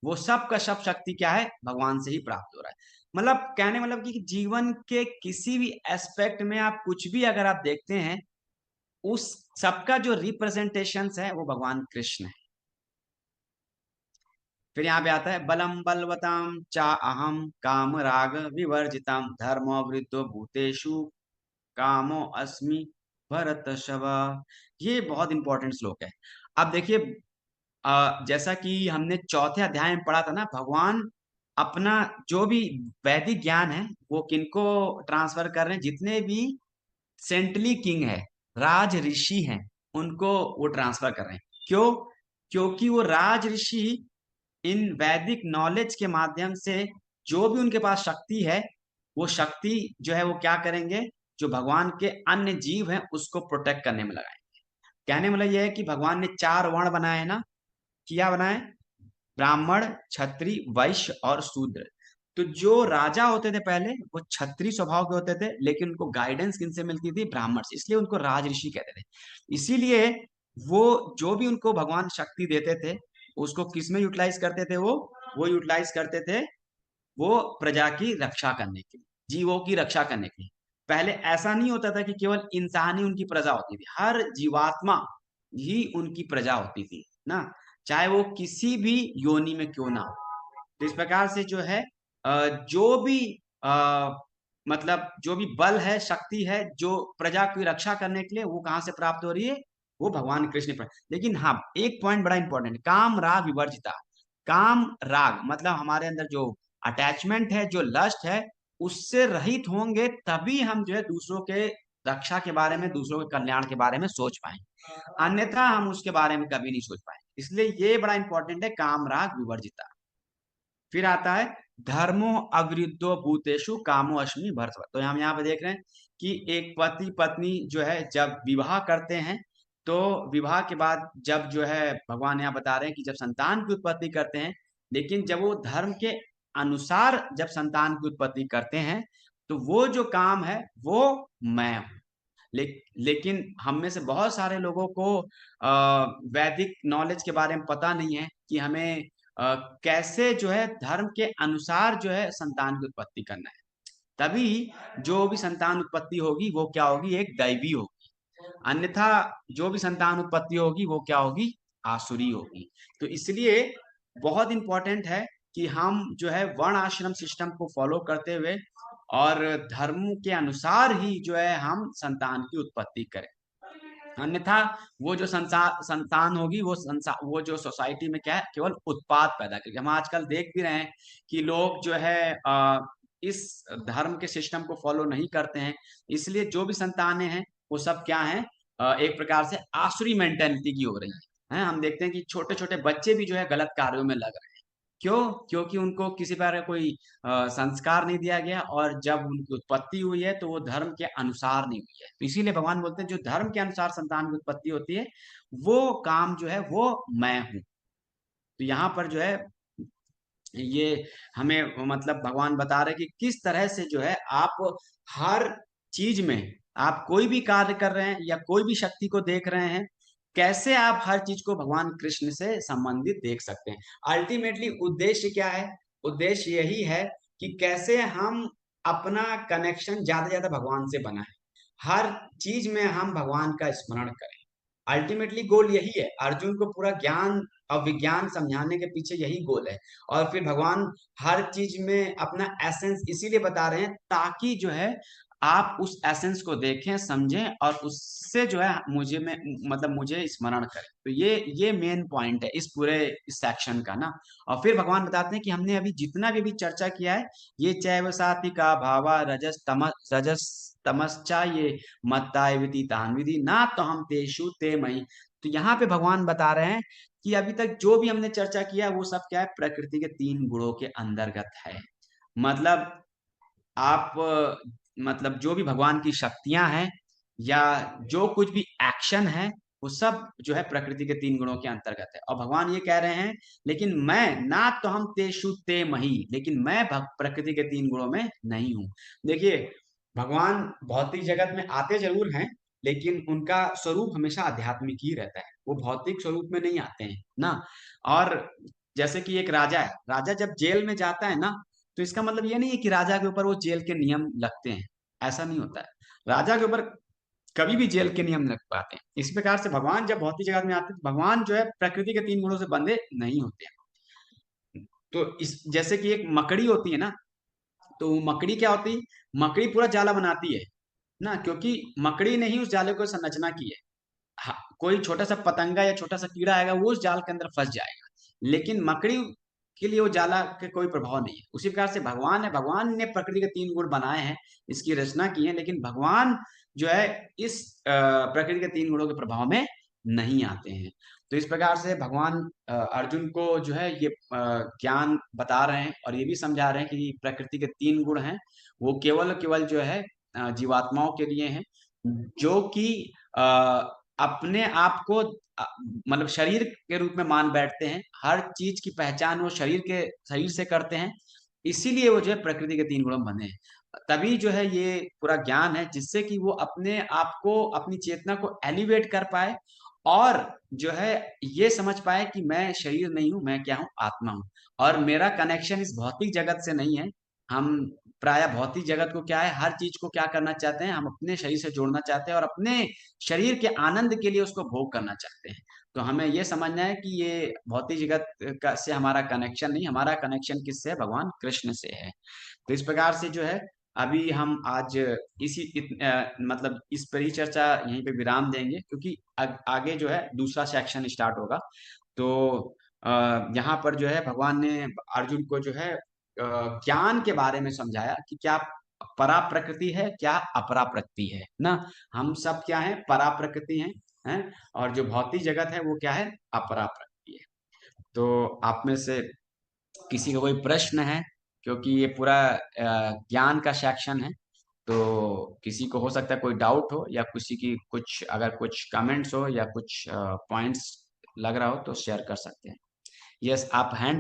वो सब का सब शक्ति क्या है, भगवान से ही प्राप्त हो रहा है। मतलब कहने मतलब कि जीवन के किसी भी एस्पेक्ट में आप कुछ भी अगर आप देखते हैं, उस सबका जो रिप्रेजेंटेशन है वो भगवान कृष्ण है। फिर यहाँ पे आता है बलम बलवताम चा अहम काम राग विवर्जितम धर्मो वृद्धो भूतेषु कामो अस्मि भरतर्षभ। ये बहुत इंपॉर्टेंट श्लोक है। अब देखिए, जैसा कि हमने चौथे अध्याय में पढ़ा था ना, भगवान अपना जो भी वैदिक ज्ञान है वो किनको ट्रांसफर कर रहे हैं, जितने भी सेंटली किंग है, राज ऋषि हैं, उनको वो ट्रांसफर कर रहे हैं। क्यों? क्योंकि वो राज ऋषि इन वैदिक नॉलेज के माध्यम से जो भी उनके पास शक्ति है, वो शक्ति जो है वो क्या करेंगे, जो भगवान के अन्य जीव हैं उसको प्रोटेक्ट करने में लगाएंगे। कहने मतलब यह है कि भगवान ने 4 वर्ण बनाए हैं ना, क्या बनाए, ब्राह्मण, क्षत्रिय, वैश्य और शूद्र। तो जो राजा होते थे पहले वो क्षत्रिय स्वभाव के होते थे, लेकिन उनको गाइडेंस किनसे मिलती थी, ब्राह्मण से, इसलिए उनको राजऋषि कहते थे। इसीलिए वो जो भी उनको भगवान शक्ति देते थे उसको किस में यूटिलाइज करते थे, वो यूटिलाइज करते थे वो प्रजा की रक्षा करने के लिए, जीवों की रक्षा करने के लिए। पहले ऐसा नहीं होता था कि केवल इंसान ही उनकी प्रजा होती थी, हर जीवात्मा ही उनकी प्रजा होती थी ना, चाहे वो किसी भी योनि में क्यों ना हो। तो इस प्रकार से जो है जो भी मतलब जो भी बल है, शक्ति है, जो प्रजा की रक्षा करने के लिए, वो कहाँ से प्राप्त हो रही है, वो भगवान कृष्ण पर। लेकिन हाँ, एक पॉइंट बड़ा इंपॉर्टेंट, काम राग विवर्जिता। काम राग मतलब हमारे अंदर जो अटैचमेंट है, जो लस्ट है, उससे रहित होंगे तभी हम जो है दूसरों के रक्षा के बारे में, दूसरों के कल्याण के बारे में सोच पाएंगे, अन्यथा हम उसके बारे में कभी नहीं सोच पाएंगे। इसलिए ये बड़ा इंपॉर्टेंट है, काम राग विवर्जिता। फिर आता है धर्मो अविरुद्धो भूतेषु कामो अस्मि भरत। तो हम यहाँ पे देख रहे हैं कि एक पति पत्नी जो है जब विवाह करते हैं, तो विवाह के बाद जब जो है भगवान यहाँ बता रहे हैं कि जब संतान की उत्पत्ति करते हैं, लेकिन जब वो धर्म के अनुसार जब संतान की उत्पत्ति करते हैं, तो वो जो काम है वो मैं हूँ। लेकिन हम में से बहुत सारे लोगों को वैदिक नॉलेज के बारे में पता नहीं है कि हमें कैसे जो है धर्म के अनुसार जो है संतान की उत्पत्ति करना है। तभी जो भी संतान उत्पत्ति होगी वो क्या होगी, एक दैवी होगी, अन्यथा जो भी संतान उत्पत्ति होगी वो क्या होगी, आसुरी होगी। तो इसलिए बहुत इंपॉर्टेंट है कि हम जो है वर्ण आश्रम सिस्टम को फॉलो करते हुए और धर्म के अनुसार ही जो है हम संतान की उत्पत्ति करें। अन्यथा वो जो संतान होगी वो जो सोसाइटी में क्या है, केवल उत्पाद पैदा करेगी। हम आजकल देख भी रहे हैं कि लोग जो है इस धर्म के सिस्टम को फॉलो नहीं करते हैं, इसलिए जो भी संतानें हैं वो सब क्या है, एक प्रकार से आसुरी मेंटेलिटी की हो रही है। हम देखते हैं कि छोटे छोटे बच्चे भी जो है गलत कार्यों में लग रहे हैं। क्यों? क्योंकि उनको किसी प्रकार का कोई संस्कार नहीं दिया गया, और जब उनकी उत्पत्ति हुई है तो वो धर्म के अनुसार नहीं हुई है। तो इसीलिए भगवान बोलते हैं जो धर्म के अनुसार संतान की उत्पत्ति होती है वो काम जो है वो मैं हूं। तो यहाँ पर जो है ये हमें मतलब भगवान बता रहे कि किस तरह से जो है आप हर चीज में, आप कोई भी कार्य कर रहे हैं या कोई भी शक्ति को देख रहे हैं, कैसे आप हर चीज को भगवान कृष्ण से संबंधित देख सकते हैं। अल्टीमेटली उद्देश्य क्या है? उद्देश्य यही है कि कैसे हम अपना कनेक्शन ज्यादा से ज्यादा भगवान से बनाएं, हर चीज में हम भगवान का स्मरण करें। अल्टीमेटली गोल यही है। अर्जुन को पूरा ज्ञान और विज्ञान समझाने के पीछे यही गोल है। और फिर भगवान हर चीज में अपना एसेंस इसीलिए बता रहे हैं ताकि जो है आप उस एसेंस को देखें, समझें और उससे जो है मुझे स्मरण करें। तो ये मेन पॉइंट है इस पूरे सेक्शन का ना। और फिर भगवान बताते हैं कि हमने अभी जितना भी चर्चा किया है, ये चैव सात्विका भावा रजस तमश्चा ये मत्ताय विधि तान विधि ना तो हम तेषु ते मई। तो यहाँ पे भगवान बता रहे हैं कि अभी तक जो भी हमने चर्चा किया वो सब क्या है, प्रकृति के 3 गुणों के अंतर्गत है। मतलब आप मतलब जो भी भगवान की शक्तियां हैं या जो कुछ भी एक्शन है वो सब जो है प्रकृति के 3 गुणों के अंतर्गत है। और भगवान ये कह रहे हैं लेकिन मैं ना तो हम तेषु ते मही, लेकिन मैं प्रकृति के 3 गुणों में नहीं हूं। देखिए भगवान भौतिक जगत में आते जरूर हैं, लेकिन उनका स्वरूप हमेशा आध्यात्मिक ही रहता है, वो भौतिक स्वरूप में नहीं आते हैं ना। और जैसे कि एक राजा है, राजा जब जेल में जाता है ना, तो इसका मतलब ये नहीं है कि राजा के ऊपर वो जेल के नियम लगते हैं, ऐसा नहीं होता है। राजा के ऊपर कभी भी जेल के नियम लग पाते हैं। इस प्रकार से भगवान जब भौतिक जगत में आते हैं तो भगवान जो है प्रकृति के 3 गुणों से बंधे नहीं होते हैं। तो इस जैसे कि एक मकड़ी होती है ना, तो मकड़ी क्या होती है, मकड़ी पूरा जाला बनाती है ना, क्योंकि मकड़ी ने ही उस जाले को संरचना की है। हाँ, कोई छोटा सा पतंगा या छोटा सा कीड़ा आएगा वो उस जाल के अंदर फंस जाएगा, लेकिन मकड़ी के लिए वो जाला के कोई प्रभाव नहीं है। उसी प्रकार से भगवान है, भगवान ने प्रकृति के 3 गुण बनाए हैं, इसकी रचना की है, लेकिन भगवान जो है इस प्रकृति के 3 गुणों के प्रभाव में नहीं आते हैं। तो इस प्रकार से भगवान अर्जुन को जो है ये ज्ञान बता रहे हैं और ये भी समझा रहे हैं कि प्रकृति के 3 गुण हैं, वो केवल केवल जो है जीवात्माओं के लिए हैं, जो कि अपने आप को मतलब शरीर के रूप में मान बैठते हैं। हर चीज की पहचान वो शरीर से करते हैं, इसीलिए वो जो है प्रकृति के 3 गुणों में बने हैं। तभी जो है ये पूरा ज्ञान है जिससे कि वो अपने आप को, अपनी चेतना को एलिवेट कर पाए और जो है ये समझ पाए कि मैं शरीर नहीं हूं, मैं क्या हूं, आत्मा हूं। और मेरा कनेक्शन इस भौतिक जगत से नहीं है। हम प्राय भौतिक जगत को क्या है, हर चीज को क्या करना चाहते हैं, हम अपने शरीर से जोड़ना चाहते हैं और अपने शरीर के आनंद के लिए उसको भोग करना चाहते हैं। तो हमें ये समझना है कि ये भौतिक जगत से हमारा कनेक्शन नहीं, हमारा कनेक्शन किससे है, भगवान कृष्ण से है। तो इस प्रकार से जो है अभी हम आज मतलब इस पर ही चर्चा यहीं पे विराम देंगे, क्योंकि आगे जो है दूसरा सेक्शन स्टार्ट होगा। तो यहाँ पर जो है भगवान ने अर्जुन को जो है ज्ञान के बारे में समझाया कि क्या परा प्रकृति है, क्या अपरा प्रकृति है ना। हम सब क्या है, परा प्रकृति हैं, और जो भौतिक जगत है वो क्या है, अपरा प्रकृति है। तो आप में से किसी का कोई प्रश्न है, क्योंकि ये पूरा ज्ञान का सेक्शन है, तो किसी को हो सकता है कोई डाउट हो या किसी की कुछ अगर कुछ कमेंट्स हो या कुछ पॉइंट्स लग रहा हो तो शेयर कर सकते हैं। यस, आप हैंड